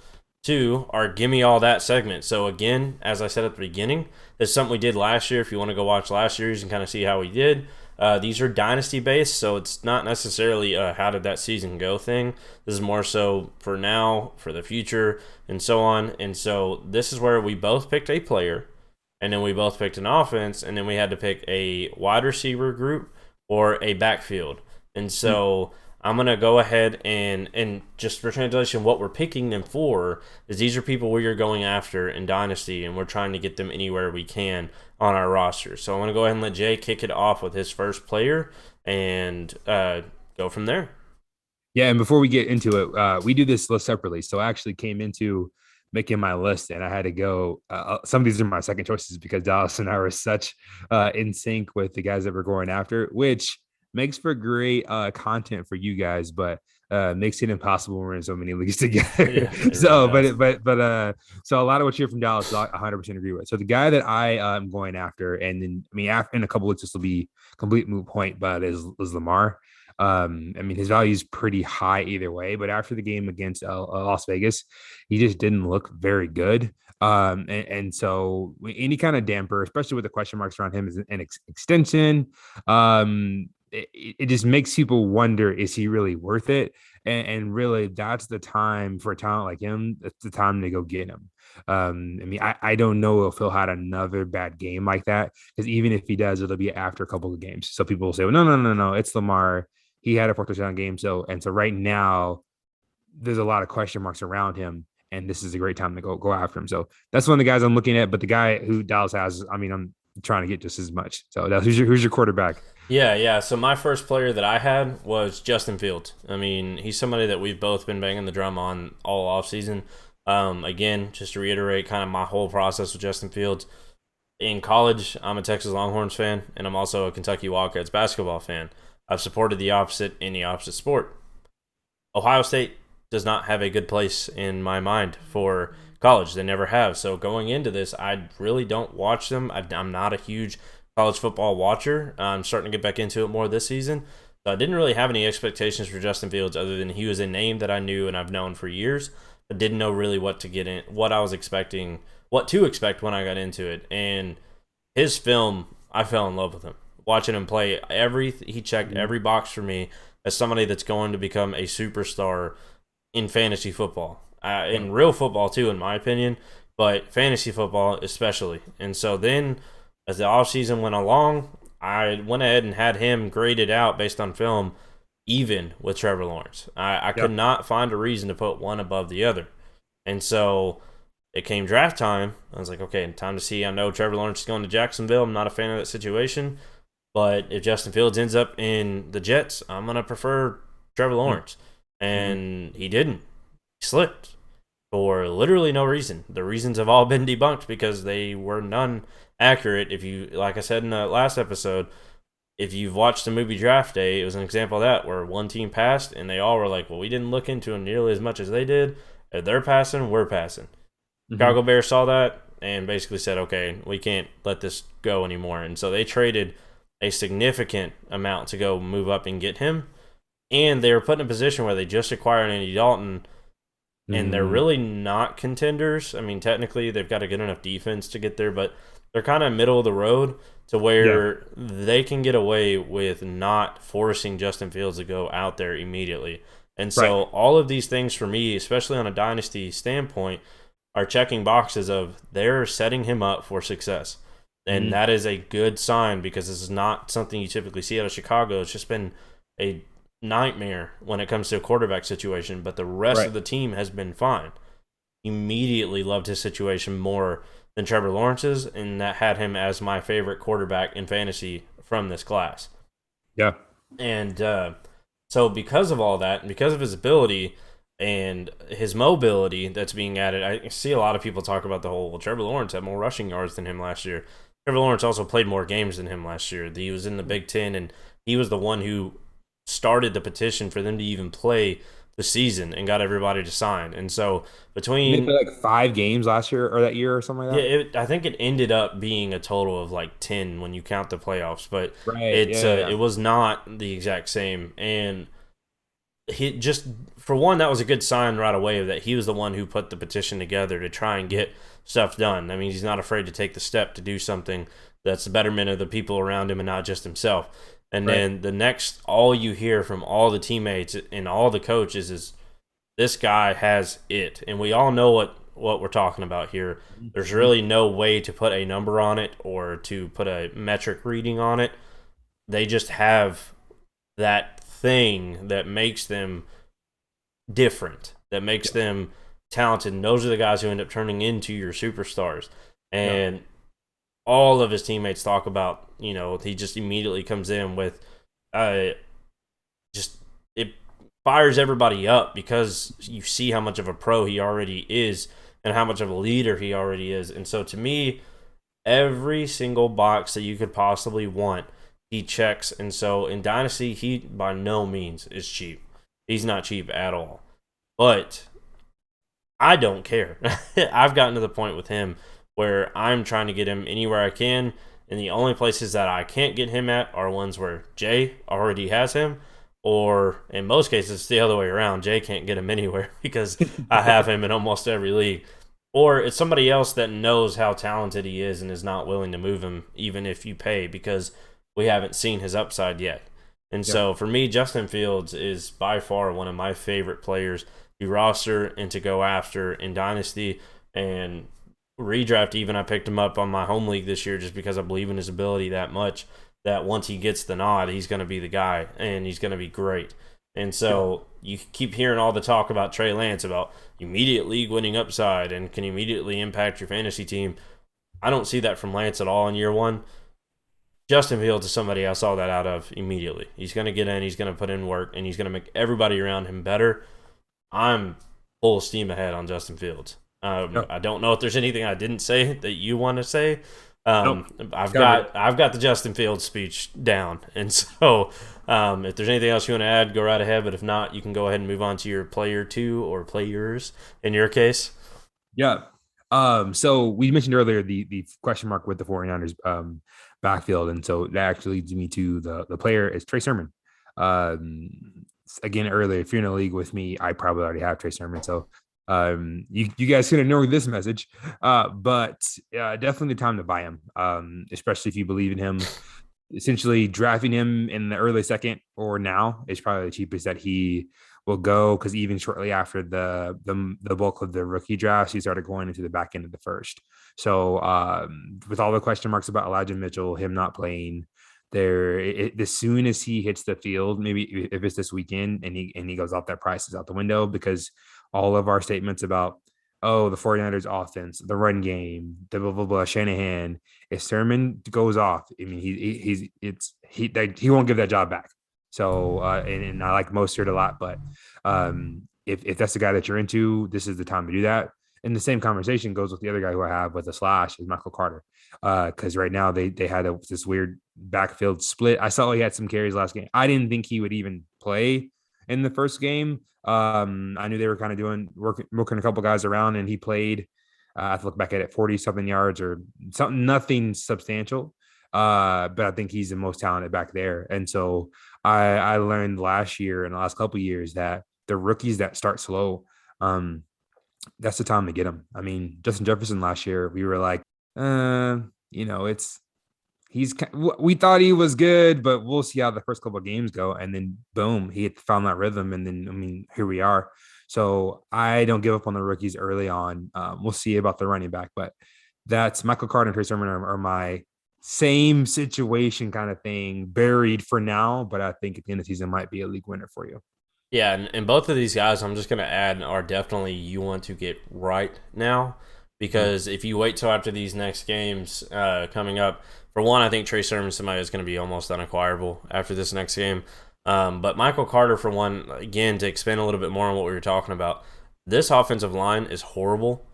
to our Gimme All That segment. So again, as I said at the beginning, this is something we did last year. If you want to go watch last year's and kind of see how we did, these are dynasty based, so it's not necessarily a how did that season go thing. This is more so for now, for the future, and so on. And so this is where we both picked a player, and then we both picked an offense, and then we had to pick a wide receiver group or a backfield. And so I'm gonna go ahead and just for translation, what we're picking them for is these are people we are going after in Dynasty, and we're trying to get them anywhere we can on our roster. So I'm gonna go ahead and let Jay kick it off with his first player and go from there. Yeah, and before we get into it, we do this list separately. So I actually came into making my list, and I had to go. Some of these are my second choices because Dallas and I were such in sync with the guys that we're going after, which makes for great content for you guys, but makes it impossible when we're in so many leagues together. Yeah, So, really so a lot of what you hear from Dallas, I 100% agree with. So the guy that I am going after, and then I mean, after, in a couple weeks, this will be complete moot point, but is Lamar. I mean, his value is pretty high either way, but after the game against Las Vegas, he just didn't look very good. And so any kind of damper, especially with the question marks around him, is an extension. It just makes people wonder, is he really worth it? And really, that's the time for a talent like him. That's the time to go get him. I mean, I don't know if he'll had another bad game like that, because even if he does, it'll be after a couple of games. So people will say, well, no, it's Lamar. He had a 4 touchdown game. So right now, there's a lot of question marks around him, and this is a great time to go after him. So that's one of the guys I'm looking at. But the guy who Dallas has, I mean, I'm trying to get just as much. So who's your quarterback? Yeah. So my first player that I had was Justin Fields. I mean, he's somebody that we've both been banging the drum on all offseason. Again, just to reiterate kind of my whole process with Justin Fields. In college, I'm a Texas Longhorns fan, and I'm also a Kentucky Wildcats basketball fan. I've supported the opposite in the opposite sport. Ohio State does not have a good place in my mind for college. They never have. So going into this, I really don't watch them. I'm not a huge college football watcher. I'm starting to get back into it more this season. So I didn't really have any expectations for Justin Fields other than he was a name that I knew and I've known for years, but didn't know really what to get in, what I was expecting, what to expect when I got into it. And his film, I fell in love with him. Watching him play, he checked every box for me as somebody that's going to become a superstar in fantasy football, in real football too, in my opinion, but fantasy football especially. And so then, as the offseason went along, I went ahead and had him graded out based on film, even with Trevor Lawrence. I could not find a reason to put one above the other. And so it came draft time. I was like, okay, time to see. I know Trevor Lawrence is going to Jacksonville. I'm not a fan of that situation. But if Justin Fields ends up in the Jets, I'm going to prefer Trevor Lawrence. And he didn't. He slipped for literally no reason. The reasons have all been debunked because they were none accurate. If you, like I said in the last episode, if you've watched the movie Draft Day, it was an example of that where one team passed and they all were like, well, we didn't look into him nearly as much as they did. If they're passing, we're passing. Chicago Bears saw that and basically said, okay, we can't let this go anymore. And so they traded a significant amount to go move up and get him. And they were put in a position where they just acquired Andy Dalton, and they're really not contenders. I mean, technically, they've got a good enough defense to get there, but they're kind of middle of the road to where they can get away with not forcing Justin Fields to go out there immediately. And so all of these things for me, especially on a dynasty standpoint, are checking boxes of they're setting him up for success. And that is a good sign because this is not something you typically see out of Chicago. It's just been a nightmare when it comes to a quarterback situation, but the rest of the team has been fine. Immediately loved his situation more than Trevor Lawrence's, and that had him as my favorite quarterback in fantasy from this class. Yeah. And so because of all that, and because of his ability and his mobility that's being added, I see a lot of people talk about the whole, well, Trevor Lawrence had more rushing yards than him last year. Trevor Lawrence also played more games than him last year. He was in the Big Ten, and he was the one who started the petition for them to even play the season and got everybody to sign. And so between they played like 5 games last year or that year or something like that. Yeah, I think it ended up being a total of like 10 when you count the playoffs, but it was not the exact same. And he just, for one, that was a good sign right away that he was the one who put the petition together to try and get stuff done. I mean, he's not afraid to take the step to do something that's the betterment of the people around him and not just himself. And then the next, all you hear from all the teammates and all the coaches is this guy has it. And we all know what what we're talking about here. There's Mhm. really no way to put a number on it or to put a metric reading on it. They just have that thing that makes them different, that makes Yeah. them talented. And those are the guys who end up turning into your superstars. Yeah. And all of his teammates talk about, he just immediately comes in with uh, just it fires everybody up because you see how much of a pro he already is and how much of a leader he already is. And so to me, every single box that you could possibly want, he checks. And so in Dynasty, he by no means is cheap. He's not cheap at all. But I don't care. I've gotten to the point with him where I'm trying to get him anywhere I can. And the only places that I can't get him at are ones where Jay already has him, or in most cases, it's the other way around. Jay can't get him anywhere because I have him in almost every league. Or it's somebody else that knows how talented he is and is not willing to move him, even if you pay, because we haven't seen his upside yet. And Yeah. so for me, Justin Fields is by far one of my favorite players to roster and to go after in Dynasty. And redraft, even, I picked him up on my home league this year just because I believe in his ability that much, that once he gets the nod, he's going to be the guy and he's going to be great. And Yeah. so you keep hearing all the talk about Trey Lance, about immediate league winning upside and can immediately impact your fantasy team. I don't see that from Lance at all in year one. Justin Fields is somebody I saw that out of immediately. He's going to get in, he's going to put in work, and he's going to make everybody around him better. I'm full steam ahead on Justin Fields. Yeah. I don't know if there's anything I didn't say that you want to say. Nope. I've Covered it. got the Justin Fields speech down, and so if there's anything else you want to add, go right ahead. But if not, you can go ahead and move on to your player two or players in your case. Yeah. So we mentioned earlier the question mark with the 49ers backfield. And so that actually leads me to the player is Trey Sermon. Um, Again, earlier, if you're in a league with me, I probably already have Trey Sermon. So you guys can ignore this message. But definitely the time to buy him, especially if you believe in him. Essentially, drafting him in the early second or now is probably the cheapest that he will go, because even shortly after the bulk of the rookie drafts, he started going into the back end of the first. So with all the question marks about Elijah Mitchell, him not playing there, as soon as he hits the field, maybe if it's this weekend and he goes off, that price is out the window, because all of our statements about, oh, the 49ers offense, the run game, the blah blah blah, Shanahan, if Sermon goes off, I mean, he won't give that job back. So and I like Mostert a lot, but if that's the guy that you're into, this is the time to do that. And the same conversation goes with the other guy who I have with a slash is Michael Carter, because right now they had this weird backfield split. I saw he had some carries last game. I didn't think he would even play in the first game. I knew they were kind of working a couple guys around, and he played. I have to look back at it, 40 something yards or something, nothing substantial. But I think he's the most talented back there. And so I learned last year and the last couple of years that the rookies that start slow, that's the time to get them. I mean, Justin Jefferson last year, we were like, it's we thought he was good, but we'll see how the first couple of games go. And then boom, he had found that rhythm. And then, I mean, here we are. So I don't give up on the rookies early on. We'll see about the running back, but that's Michael Carter and Trey Sermon are my same situation kind of thing, buried for now. But I think at the end of the season might be a league winner for you. Yeah, and both of these guys, I'm just going to add, are definitely you want to get right now, because if you wait till after these next games coming up, for one, I think Trey Sermon somebody is going to be almost unacquirable after this next game. But Michael Carter, for one, again, to expand a little bit more on what we were talking about, this offensive line is horrible.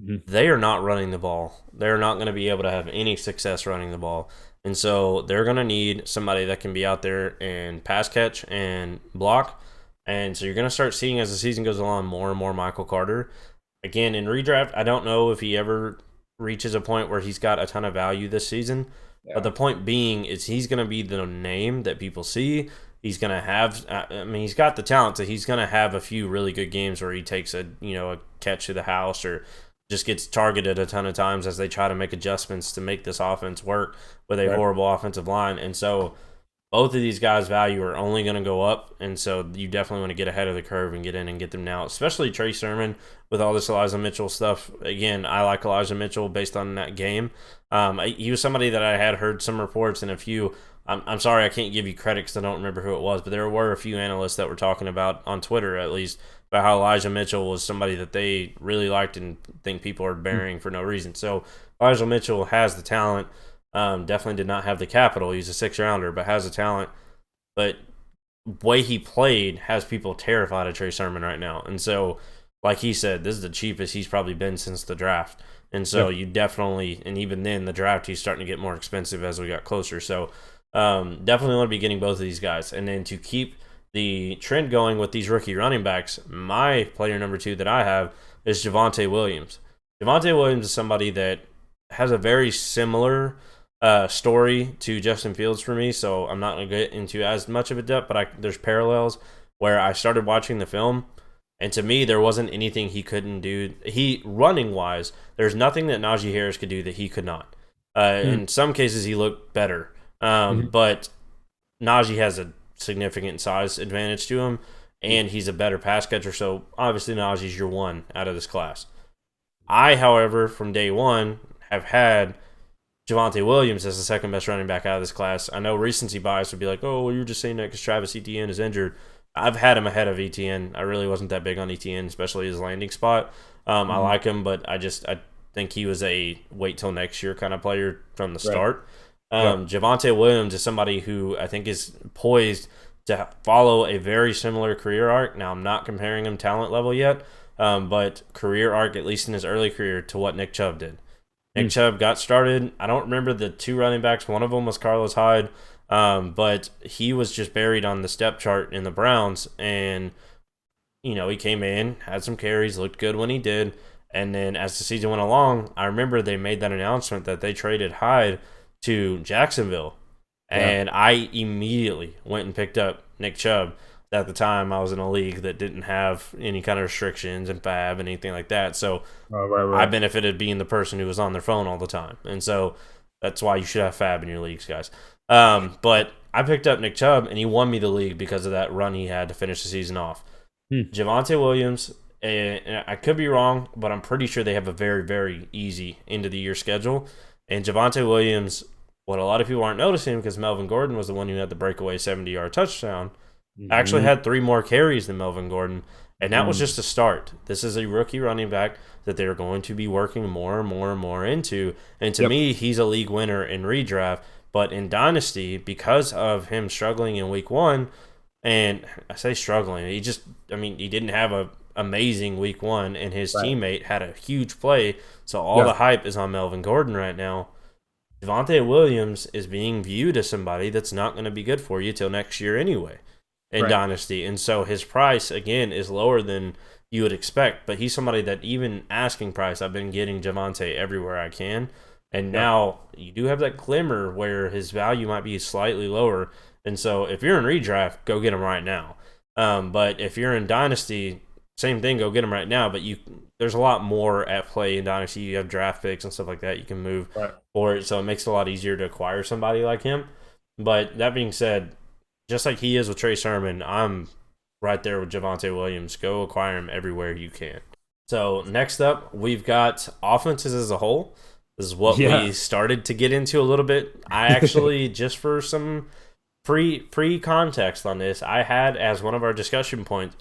Mm-hmm. They are not running the ball. They're not going to be able to have any success running the ball. And so they're going to need somebody that can be out there and pass catch and block. And so you're going to start seeing, as the season goes along, more and more Michael Carter. Again, in redraft, I don't know if he ever reaches a point where he's got a ton of value this season. Yeah. But the point being is he's going to be the name that people see. He's going to have, I mean, he's got the talent, so he's going to have a few really good games where he takes a catch to the house or just gets targeted a ton of times as they try to make adjustments to make this offense work with a horrible offensive line. And so both of these guys' value are only going to go up, and so you definitely want to get ahead of the curve and get in and get them now. Especially Trey Sermon with all this Elijah Mitchell stuff. Again, I like Elijah Mitchell based on that game. He was somebody that I had heard some reports and a few. I'm sorry I can't give you credit because I don't remember who it was, but there were a few analysts that were talking about on Twitter at least about how Elijah Mitchell was somebody that they really liked and think people are burying for no reason. So Elijah Mitchell has the talent. Definitely did not have the capital. He's a 6 rounder, but has the talent. But way he played has people terrified of Trey Sermon right now. And so, like he said, this is the cheapest he's probably been since the draft. And so you definitely, and even then, the draft, he's starting to get more expensive as we got closer. So definitely want to be getting both of these guys. And then to keep the trend going with these rookie running backs, my player number 2 that I have is Devonta Williams. Devonta Williams is somebody that has a very similar story to Justin Fields for me, so I'm not going to get into as much of a depth, but there's parallels where I started watching the film, and to me, there wasn't anything he couldn't do. He, running-wise, there's nothing that Najee Harris could do that he could not. In some cases, he looked better, but Najee has a significant size advantage to him, and he's a better pass catcher, so obviously Najee's your one out of this class. I, however, from day one, have had Javonte Williams as the second best running back out of this class. I know recency bias would be like, oh, well, you're just saying that because Travis Etienne is injured. I've had him ahead of Etienne. I really wasn't that big on Etienne, especially his landing spot. I like him, but I think he was a wait till next year kind of player from the start. Javonte Williams is somebody who I think is poised to follow a very similar career arc. Now, I'm not comparing him talent level yet, but career arc, at least in his early career, to what Nick Chubb did. Nick Chubb got started. I don't remember the 2 running backs. One of them was Carlos Hyde, but he was just buried on the step chart in the Browns. And, he came in, had some carries, looked good when he did. And then as the season went along, I remember they made that announcement that they traded Hyde to Jacksonville. And I immediately went and picked up Nick Chubb. At the time, I was in a league that didn't have any kind of restrictions and fab and anything like that. So I benefited being the person who was on their phone all the time. And so that's why you should have fab in your leagues, guys. But I picked up Nick Chubb, and he won me the league because of that run he had to finish the season off. Javonte Williams, and I could be wrong, but I'm pretty sure they have a very, very easy end-of-the-year schedule. And Javonte Williams, what a lot of people aren't noticing because Melvin Gordon was the one who had the breakaway 70-yard touchdown, actually had 3 more carries than Melvin Gordon, and that was just a start. This is a rookie running back that they're going to be working more and more and more into, and to me, he's a league winner in redraft, but in Dynasty, because of him struggling in week 1, and I say struggling, he didn't have a amazing week 1, and his teammate had a huge play, so all the hype is on Melvin Gordon right now. Devonta Williams is being viewed as somebody that's not going to be good for you till next year anyway. In Dynasty, and so his price again is lower than you would expect, but he's somebody that even asking price I've been getting Javonte everywhere I can, and now you do have that glimmer where his value might be slightly lower, and so if you're in redraft, go get him right now. But if you're in Dynasty, same thing, go get him right now, but there's a lot more at play in Dynasty. You have draft picks and stuff like that you can move for it, so it makes it a lot easier to acquire somebody like him. But that being said, just like he is with Trey Sermon, I'm right there with Javonte Williams. Go acquire him everywhere you can. So next up, we've got offenses as a whole. This is what we started to get into a little bit. I actually, just for some pre-context on this, I had as one of our discussion points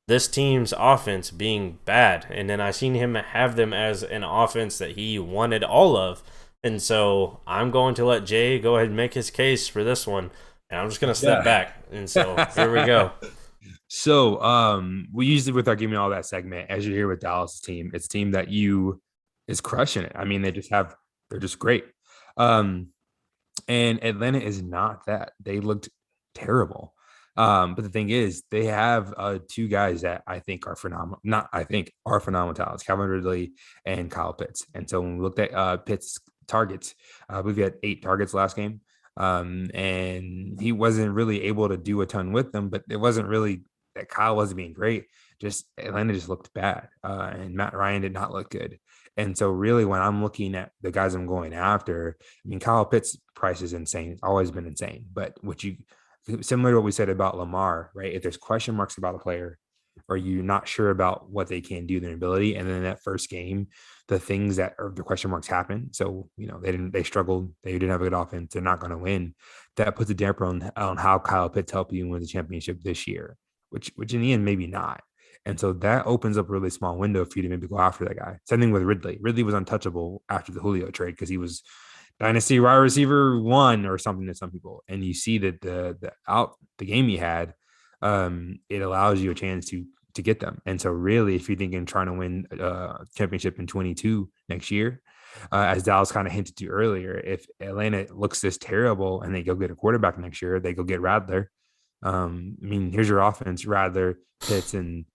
this team's offense being bad. And then I seen him have them as an offense that he wanted all of. And so I'm going to let Jay go ahead and make his case for this one. And I'm just going to step back. And so here we go. So we usually with our Gimme All That segment, as you hear with Dallas' team, it's a team that is crushing it. I mean, they're just great. And Atlanta is not that. They looked terrible. But the thing is, they have 2 guys that I think are phenomenal. Are phenomenal talents, Calvin Ridley and Kyle Pitts. And so when we looked at Pitts' targets, we've got 8 targets last game. And he wasn't really able to do a ton with them, but it wasn't really that Kyle wasn't being great. Just Atlanta just looked bad, and Matt Ryan did not look good. And so, really, when I'm looking at the guys I'm going after, I mean, Kyle Pitts' price is insane. It's always been insane. But what you similar to what we said about Lamar, right? If there's question marks about a player, or you're not sure about what they can do, their ability, and then in that first game, the things that are the question marks happen. So they struggled, they didn't have a good offense, they're not going to win. That puts a damper on how Kyle Pitts helped you win the championship this year, which in the end maybe not. And so that opens up a really small window for you to maybe go after that guy. Same thing with Ridley. Ridley was untouchable after the Julio trade because he was Dynasty wide receiver 1 or something to some people. And you see that the game he had, it allows you a chance to get them. And so really, if you're thinking trying to win a championship in 22 next year, as Dallas kind of hinted to earlier, if Atlanta looks this terrible and they go get a quarterback next year, they go get Radler. I mean, here's your offense, Radler, Pitts, and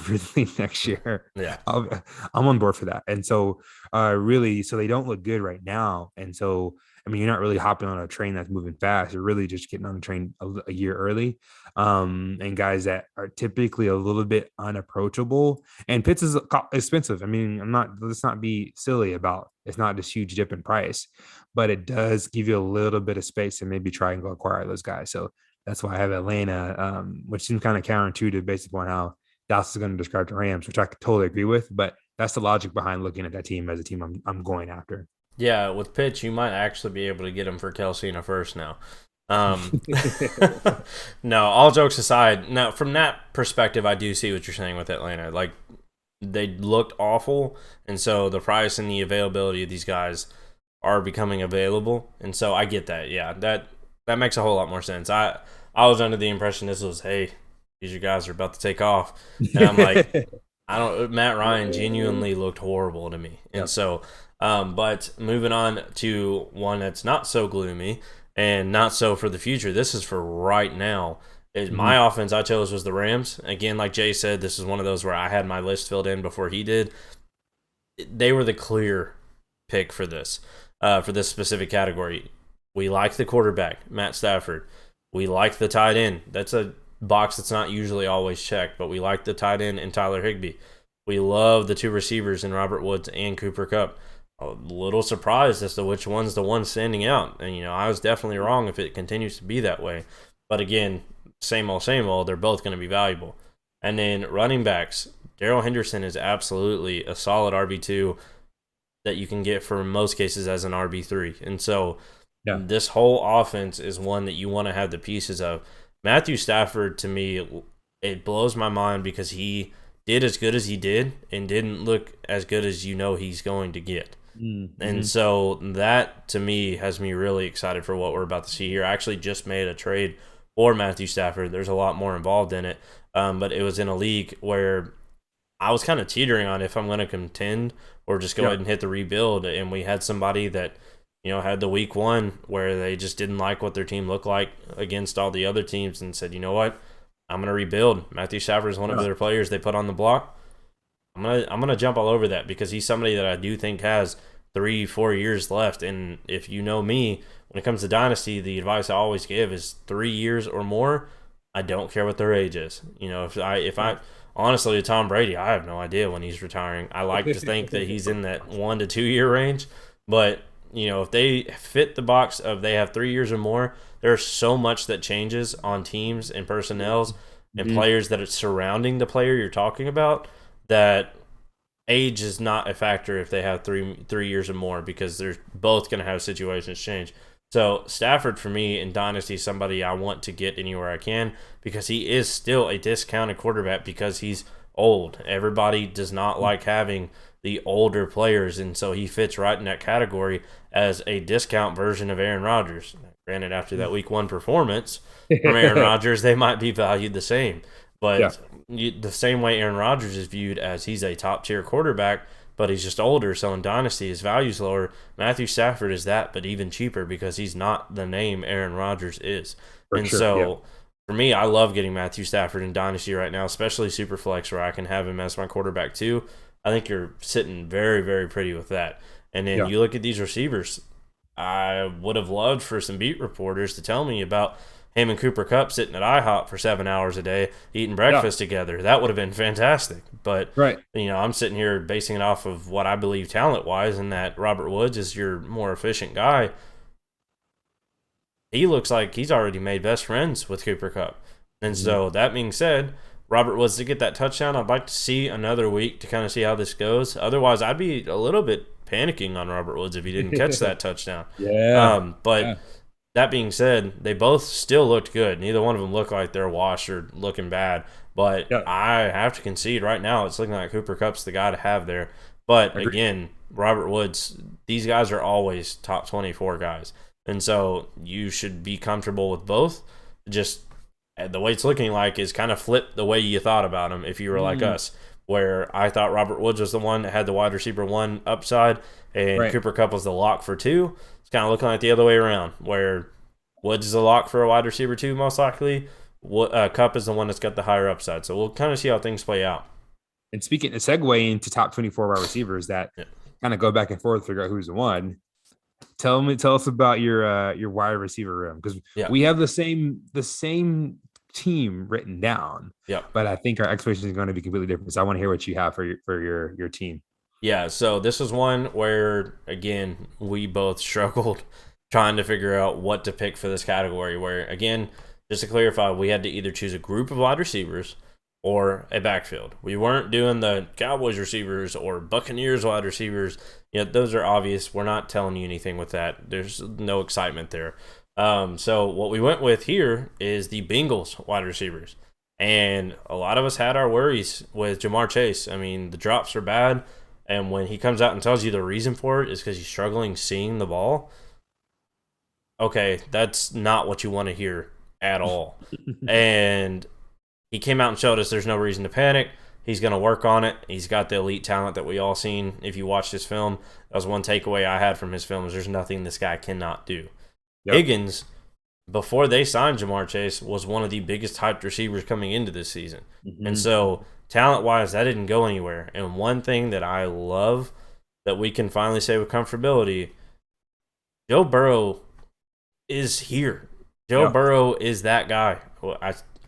Ridley next year. Yeah. I'm on board for that. And so really, so they don't look good right now. And so, I mean, you're not really hopping on a train that's moving fast. You're really just getting on a train a year early. And guys that are typically a little bit unapproachable. And Pitts is expensive. I mean, let's not be silly about it's not this huge dip in price, but it does give you a little bit of space to maybe try and go acquire those guys. So that's why I have Atlanta, which seems kind of counterintuitive based upon how Dallas is going to describe the Rams, which I totally agree with. But that's the logic behind looking at that team as a team I'm going after. Yeah, with Pitts, you might actually be able to get him for Kelsey in a first now. No, all jokes aside, now from that perspective, I do see what you're saying with Atlanta. Like, they looked awful, and so the price and the availability of these guys are becoming available, and so I get that. Yeah, that makes a whole lot more sense. I was under the impression this was, hey, these guys are about to take off, and I'm like, Matt Ryan genuinely looked horrible to me, and so. But moving on to one that's not so gloomy and not so for the future. This is for right now. My offense I chose was the Rams. Again, like Jay said, this is one of those where I had my list filled in before he did. They were the clear pick for this specific category. We like the quarterback, Matt Stafford. We like the tight end. That's a box that's not usually always checked, but we like the tight end in Tyler Higbee. We love the 2 receivers in Robert Woods and Cooper Kupp. A little surprised as to which one's the one standing out. And, I was definitely wrong if it continues to be that way. But again, same old, they're both going to be valuable. And then running backs, Darrell Henderson is absolutely a solid RB2 that you can get for most cases as an RB3. And so this whole offense is one that you want to have the pieces of. Matthew Stafford, to me, it blows my mind because he did as good as he did and didn't look as good as he's going to get. Mm-hmm. And so that, to me, has me really excited for what we're about to see here. I actually just made a trade for Matthew Stafford. There's a lot more involved in it, but it was in a league where I was kind of teetering on if I'm going to contend or just go ahead and hit the rebuild. And we had somebody that, had the week 1 where they just didn't like what their team looked like against all the other teams and said, you know what? I'm going to rebuild. Matthew Stafford is one of their players they put on the block. I'm gonna jump all over that because he's somebody that I do think has 3-4 years left. And if you know me, when it comes to Dynasty, the advice I always give is 3 years or more. I don't care what their age is. If I honestly, Tom Brady, I have no idea when he's retiring. I like to think that he's in that 1 to 2 year range. But if they fit the box of they have 3 years or more, there's so much that changes on teams and personnels and players that are surrounding the player you're talking about, that age is not a factor if they have 3 years or more, because they're both going to have situations change. So Stafford, for me, in Dynasty, is somebody I want to get anywhere I can because he is still a discounted quarterback because he's old. Everybody does not like having the older players, and so he fits right in that category as a discount version of Aaron Rodgers. Granted, after that week 1 performance from Aaron Rodgers, they might be valued the same. But the same way Aaron Rodgers is viewed as he's a top-tier quarterback, but he's just older, so in Dynasty his value's lower. Matthew Stafford is that, but even cheaper because he's not the name Aaron Rodgers is. For me, I love getting Matthew Stafford in Dynasty right now, especially Superflex, where I can have him as my quarterback too. I think you're sitting very, very pretty with that. And then you look at these receivers. I would have loved for some beat reporters to tell me about, him and Cooper Kupp sitting at IHOP for 7 hours a day eating Yeah. breakfast together. That would have been fantastic. But Right. I'm sitting here basing it off of what I believe talent wise, and that Robert Woods is your more efficient guy. He looks like he's already made best friends with Cooper Kupp. And so that being said, Robert Woods to get that touchdown, I'd like to see another week to kind of see how this goes. Otherwise, I'd be a little bit panicking on Robert Woods if he didn't catch that touchdown. But that being said, they both still looked good. Neither one of them looked like they're washed or looking bad. But I have to concede right now, it's looking like Cooper Kupp's the guy to have there. But again, Robert Woods, these guys are always top 24 guys. And so you should be comfortable with both. Just the way it's looking like is kind of flip the way you thought about him if you were like us, where I thought Robert Woods was the one that had the wide receiver 1 upside and Cooper Kupp was the lock for 2. It's kind of looking like the other way around, where Woods is a lock for a wide receiver 2 most likely. Kupp is the one that's got the higher upside. So we'll kind of see how things play out. And speaking to segue into top 24 wide receivers that kind of go back and forth, figure out who's the one. Tell us about your wide receiver room, because we have the same team written down. But I think our expectation is going to be completely different. So I want to hear what you have for your team. Yeah, so this is one where again we both struggled trying to figure out what to pick for this category. Where again, just to clarify, we had to either choose a group of wide receivers or a backfield. We weren't doing the Cowboys receivers or Buccaneers wide receivers. Those are obvious. We're not telling you anything with that. There's no excitement there. So what we went with here is the Bengals wide receivers. And a lot of us had our worries with Ja'Marr Chase. I mean, the drops are bad. And when he comes out and tells you the reason for it is because he's struggling seeing the ball, okay, that's not what you want to hear at all. And he came out and showed us there's no reason to panic. He's going to work on it. He's got the elite talent that we all seen. If you watched his film, that was one takeaway I had from his film is there's nothing this guy cannot do. Higgins, before they signed Ja'Marr Chase, was one of the biggest hyped receivers coming into this season. And so talent-wise, that didn't go anywhere. And one thing that I love that we can finally say with comfortability, Joe Burrow is here. Joe Burrow is that guy.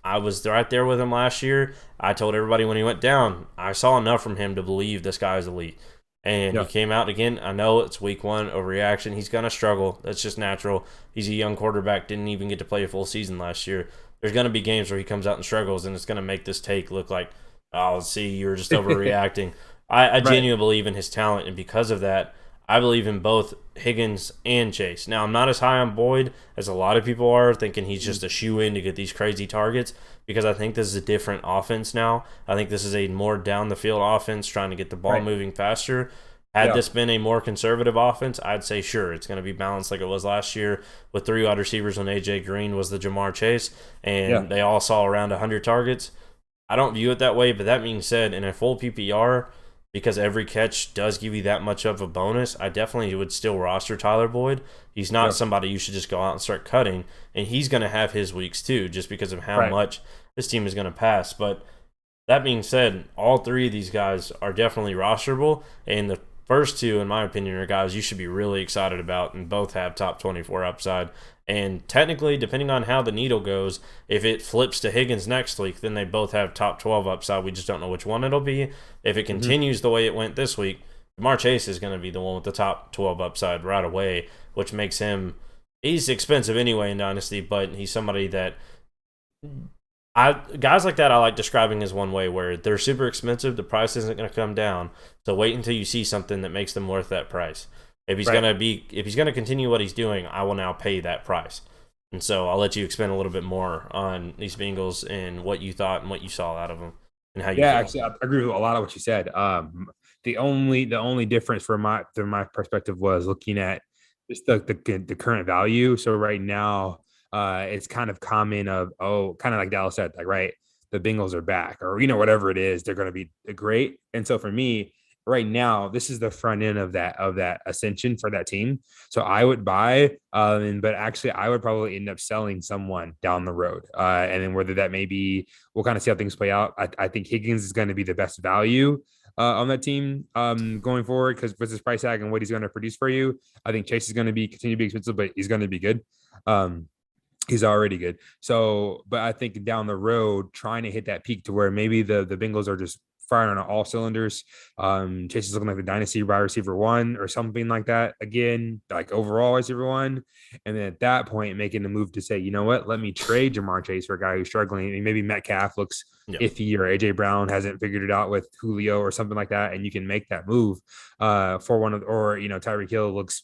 I was right there with him last year. I told everybody when he went down, I saw enough from him to believe this guy is elite. And he came out again. I know it's week 1 overreaction. He's going to struggle. That's just natural. He's a young quarterback, didn't even get to play a full season last year. There's going to be games where he comes out and struggles, and it's going to make this take look like, oh, see, you were just overreacting. I genuinely believe in his talent, and because of that, I believe in both Higgins and Chase. Now, I'm not as high on Boyd as a lot of people are, thinking he's just a shoe-in to get these crazy targets, because I think this is a different offense now. I think this is a more down-the-field offense, trying to get the ball moving faster. Had this been a more conservative offense, I'd say sure, it's going to be balanced like it was last year with 3 wide receivers when A.J. Green was the Ja'Marr Chase, and they all saw around 100 targets. I don't view it that way, but that being said, in a full PPR, because every catch does give you that much of a bonus, I definitely would still roster Tyler Boyd. He's not somebody you should just go out and start cutting, and he's going to have his weeks too, just because of how much this team is going to pass. But that being said, all 3 of these guys are definitely rosterable, and the first 2, in my opinion, are guys you should be really excited about, and both have top 24 upside. And technically, depending on how the needle goes, if it flips to Higgins next week, then they both have top 12 upside. We just don't know which one it'll be. If it continues the way it went this week, Ja'Marr Chase is going to be the one with the top 12 upside right away, which makes him – he's expensive anyway in Dynasty, but he's somebody that guys like that I like describing as one way, where they're super expensive, the price isn't going to come down. So wait until you see something that makes them worth that price. If he's going to continue what he's doing, I will now pay that price. And so I'll let you expand a little bit more on these Bengals and what you thought and what you saw out of them and how you feel. Actually, I agree with a lot of what you said. The only difference from my perspective was looking at just the current value. So right now, it's kind of common of kind of like Dallas said, like the Bengals are back, or whatever it is, they're going to be great. And so for me, right now, this is the front end of that ascension for that team. So I would buy, but actually I would probably end up selling someone down the road. And then whether that may be, we'll kind of see how things play out. I think Higgins is going to be the best value on that team going forward, because with his price tag and what he's going to produce for you. I think Chase is going to continue to be expensive, but he's going to be good. He's already good. So, but I think down the road, trying to hit that peak to where maybe the Bengals are just firing on all cylinders. Chase is looking like the dynasty wide receiver one or something like that again, like overall receiver one. And then at that point, making the move to say, you know what, let me trade Jamar Chase for a guy who's struggling. And maybe Metcalf looks Yeah. iffy or AJ Brown hasn't figured it out with Julio or something like that. And you can make that move for one of, or, Tyreek Hill looks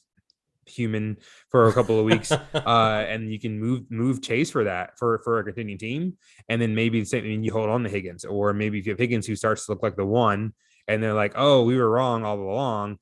human for a couple of weeks, and you can move Chase for that for a contending team, and then maybe the same thing you hold on to Higgins, or maybe if you have Higgins who starts to look like the one, and they're like, oh, we were wrong all along.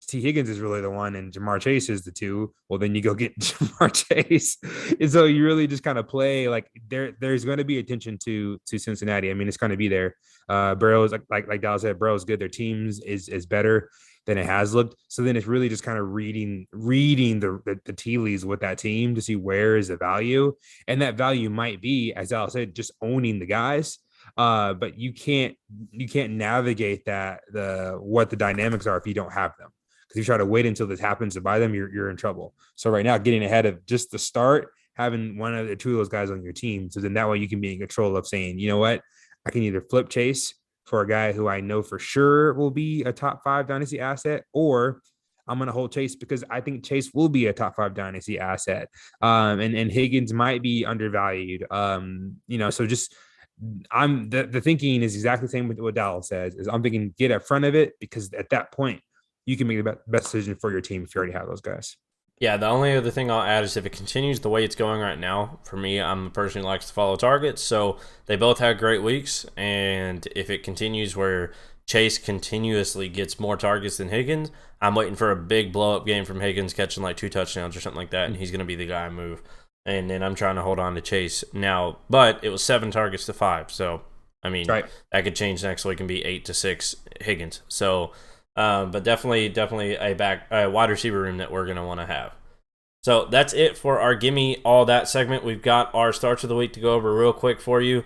T. Higgins is really the one, and Jamar Chase is the two. Well, then you go get Jamar Chase, and so you really just kind of play like there's going to be attention to Cincinnati. I mean, it's going to be there. Burrow's like Dallas said, Burrow's good. Their teams is better than it has looked. So then it's really just kind of reading the tea leaves with that team to see where is the value, and that value might be, as Al said, just owning the guys. But you can't navigate what the dynamics are if you don't have them. Because if you try to wait until this happens to buy them, you're in trouble. So right now, getting ahead of just the start, having one of the two of those guys on your team, so then that way you can be in control of saying, you know what, I can either flip Chase for a guy who I know for sure will be a top 5 dynasty asset, or I'm going to hold Chase because I think Chase will be a top 5 dynasty asset. And Higgins might be undervalued. So just I'm the thinking is exactly the same with what Dallas says. Is I'm thinking get in front of it, because at that point you can make the best decision for your team if you already have those guys. Yeah, the only other thing I'll add is if it continues the way it's going right now, for me, I'm a person who likes to follow targets. So they both had great weeks, and if it continues where Chase continuously gets more targets than Higgins, I'm waiting for a big blow-up game from Higgins catching like 2 touchdowns or something like that, and he's going to be the guy I move. And then I'm trying to hold on to Chase now. But it was 7 targets to 5, so, I mean, right. That could change next week and be 8 to 6 Higgins. So, but definitely a wide receiver room that we're going to want to have. So that's it for our Gimme All That segment. We've got our starts of the week to go over real quick for you.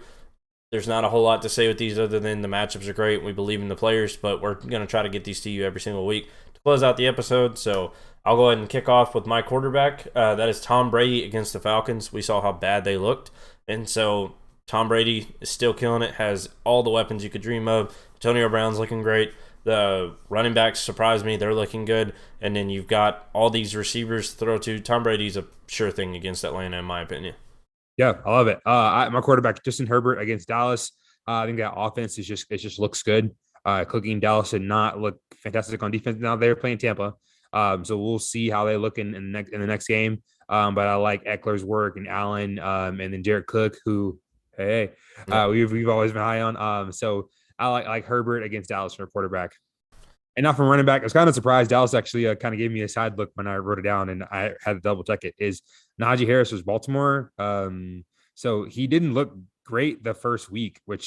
There's not a whole lot to say with these other than the matchups are great. We believe in the players, but we're going to try to get these to you every single week to close out the episode. So I'll go ahead and kick off with my quarterback. That is Tom Brady against the Falcons. We saw how bad they looked. And so Tom Brady is still killing it, has all the weapons you could dream of. Antonio Brown's looking great. The running backs surprised me. They're looking good. And then you've got all these receivers to throw to. Tom Brady's a sure thing against Atlanta, in my opinion. Yeah, I love it. My quarterback, Justin Herbert against Dallas. I think that offense just looks good. Cooking Dallas did not look fantastic on defense. Now they're playing Tampa. So we'll see how they look in the next game. But I like Eckler's work and Allen, and then Jared Cook, who, we've always been high on. So I like Herbert against Dallas for a quarterback. And not from running back. I was kind of surprised. Dallas actually kind of gave me a side look when I wrote it down, and I had to double check it. Is Najee Harris was Baltimore. So he didn't look great the first week, and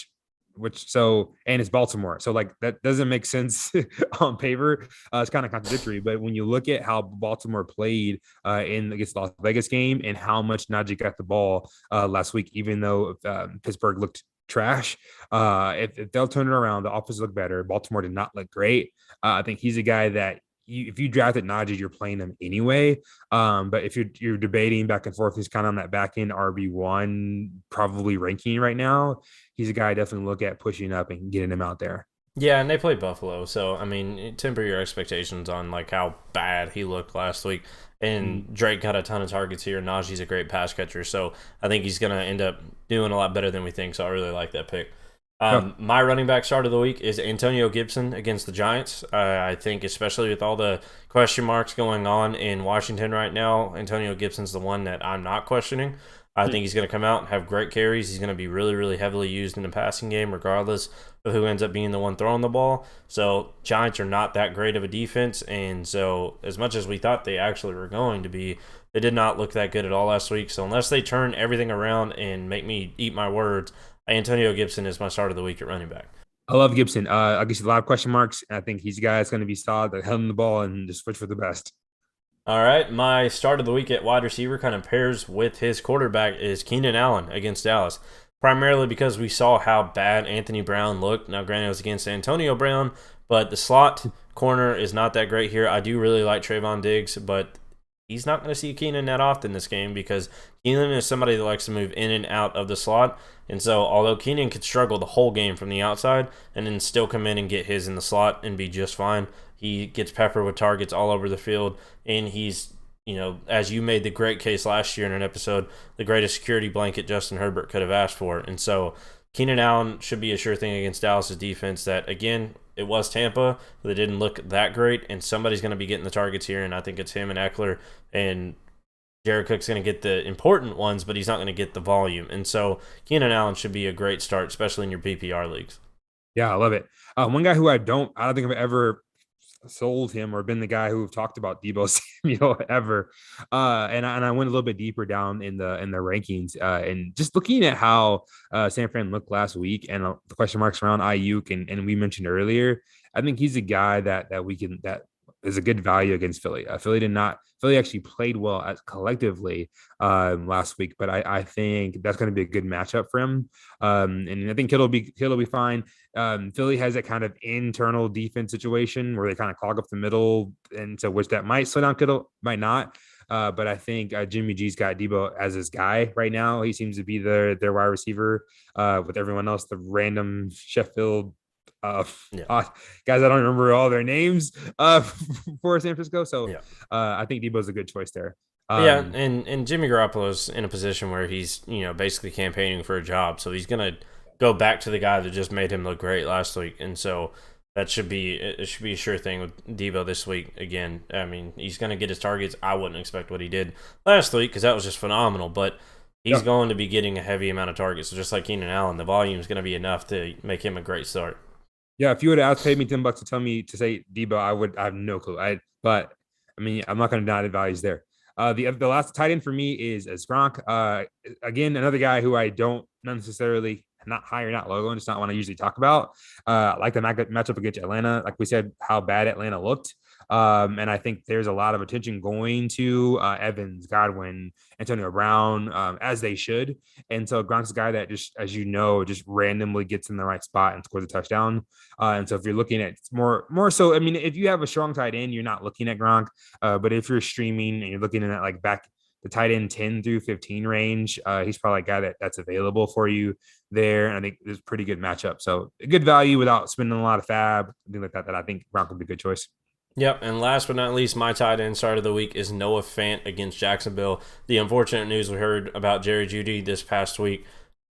it's Baltimore. So like that doesn't make sense on paper. It's kind of contradictory. But when you look at how Baltimore played in against the Las Vegas game and how much Najee got the ball last week, even though Pittsburgh looked trash. If they'll turn it around, the offense look better. Baltimore did not look great. I think he's a guy that if you drafted Najee, you're playing him anyway. But if you're debating back and forth, he's kind of on that back end RB1 probably ranking right now. He's a guy I definitely look at pushing up and getting him out there. Yeah, and they played Buffalo, so I mean, temper your expectations on like how bad he looked last week. And Drake got a ton of targets here. Najee's a great pass catcher, so I think he's going to end up doing a lot better than we think. So I really like that pick. My running back start of the week is Antonio Gibson against the Giants. I think especially with all the question marks going on in Washington right now, Antonio Gibson's the one that I'm not questioning. I think he's going to come out and have great carries. He's going to be really, really heavily used in the passing game, regardless of who ends up being the one throwing the ball. So Giants are not that great of a defense, and so as much as we thought they actually were going to be, they did not look that good at all last week. So unless they turn everything around and make me eat my words, Antonio Gibson is my start of the week at running back. I love Gibson. I guess a lot of question marks. I think he's a guy that's going to be solid, that held him the ball and just switch for the best. All right, my start of the week at wide receiver kind of pairs with his quarterback is Keenan Allen against Dallas, primarily because we saw how bad Anthony Brown looked. Now, granted, it was against Antonio Brown, but the slot corner is not that great here. I do really like Trayvon Diggs, but he's not going to see Keenan that often this game because Keenan is somebody that likes to move in and out of the slot. And so, although Keenan could struggle the whole game from the outside and then still come in and get his in the slot and be just fine, he gets peppered with targets all over the field, and he's, as you made the great case last year in an episode, the greatest security blanket Justin Herbert could have asked for. And so Keenan Allen should be a sure thing against Dallas' defense that, again, it was Tampa, but they didn't look that great, and somebody's going to be getting the targets here, and I think it's him and Eckler, and Jared Cook's going to get the important ones, but he's not going to get the volume. And so Keenan Allen should be a great start, especially in your PPR leagues. Yeah, I love it. One guy who I don't think I've ever sold him or been the guy who have talked about Deebo Samuel ever. And I went a little bit deeper down in the rankings and just looking at how San Fran looked last week and the question marks around Ayuk and we mentioned earlier. I think he's a guy that is a good value against Philly. Philly actually played well as collectively last week, but I think that's going to be a good matchup for him. And I think Kittle will be fine. Philly has that kind of internal defense situation where they kind of clog up the middle, and so which that might slow down Kittle, might not. But I think Jimmy G's got Deebo as his guy right now. He seems to be their wide receiver with everyone else, the random Sheffield guys, I don't remember all their names for San Francisco. So I think Debo's a good choice there. And Jimmy Garoppolo's in a position where he's, basically campaigning for a job. So he's going to go back to the guy that just made him look great last week. And so it should be a sure thing with Deebo this week. Again, I mean, he's going to get his targets. I wouldn't expect what he did last week because that was just phenomenal. But he's going to be getting a heavy amount of targets. So just like Keenan Allen, the volume is going to be enough to make him a great start. Yeah, if you would have paid me $10 to tell me to say Deebo, I have no clue. But I mean, I'm not going to deny the values there. The last tight end for me is Gronk. Again, another guy who I don't necessarily not high or not low, and it's not one I usually talk about. I like the matchup against Atlanta. Like we said, how bad Atlanta looked. And I think there's a lot of attention going to Evans, Godwin, Antonio Brown, as they should. And so Gronk's a guy that just, as you know, just randomly gets in the right spot and scores a touchdown. And so if you're looking at more so, I mean, if you have a strong tight end, you're not looking at Gronk. But if you're streaming and you're looking at like back the tight end 10 through 15 range, he's probably a guy that's available for you there. And I think there's a pretty good matchup. So a good value without spending a lot of fab, something like that I think Gronk would be a good choice. Yep, and last but not least, my tight end start of the week is Noah Fant against Jacksonville. The unfortunate news we heard about Jerry Jeudy this past week,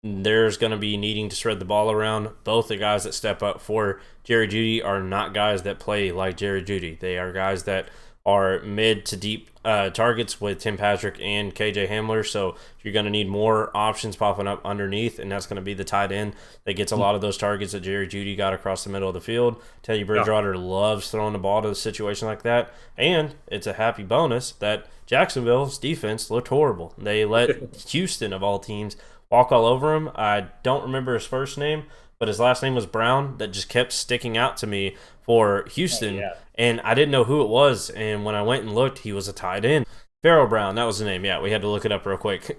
there's going to be needing to spread the ball around. Both the guys that step up for Jerry Jeudy are not guys that play like Jerry Jeudy. They are guys that are mid to deep targets with Tim Patrick and KJ Hamler. So you're going to need more options popping up underneath, and that's going to be the tight end that gets a lot of those targets that Jerry Jeudy got across the middle of the field. Teddy Bridgewater loves throwing the ball to a situation like that, and it's a happy bonus that Jacksonville's defense looked horrible. They let Houston, of all teams, walk all over him. I don't remember his first name, but his last name was Brown. That just kept sticking out to me for Houston, and I didn't know who it was. And when I went and looked, he was a tight end. Pharaoh Brown, that was the name. Yeah, we had to look it up real quick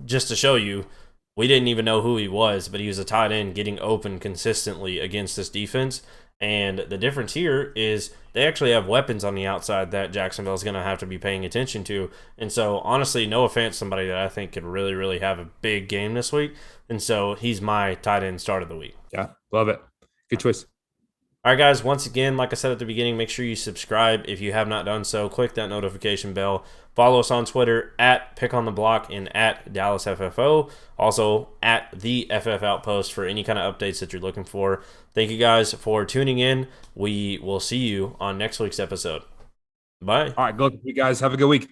just to show you. We didn't even know who he was, but he was a tight end getting open consistently against this defense. And the difference here is they actually have weapons on the outside that Jacksonville is going to have to be paying attention to. And so, honestly, Noah Fant's somebody that I think could really, really have a big game this week. And so he's my tight end start of the week. Yeah, love it. Good choice. All right, guys, once again, like I said at the beginning, make sure you subscribe if you have not done so. Click that notification bell. Follow us on Twitter at PickOnTheBlock and at DallasFFO. Also, at the FF Outpost for any kind of updates that you're looking for. Thank you guys for tuning in. We will see you on next week's episode. Bye. All right, good. You guys have a good week.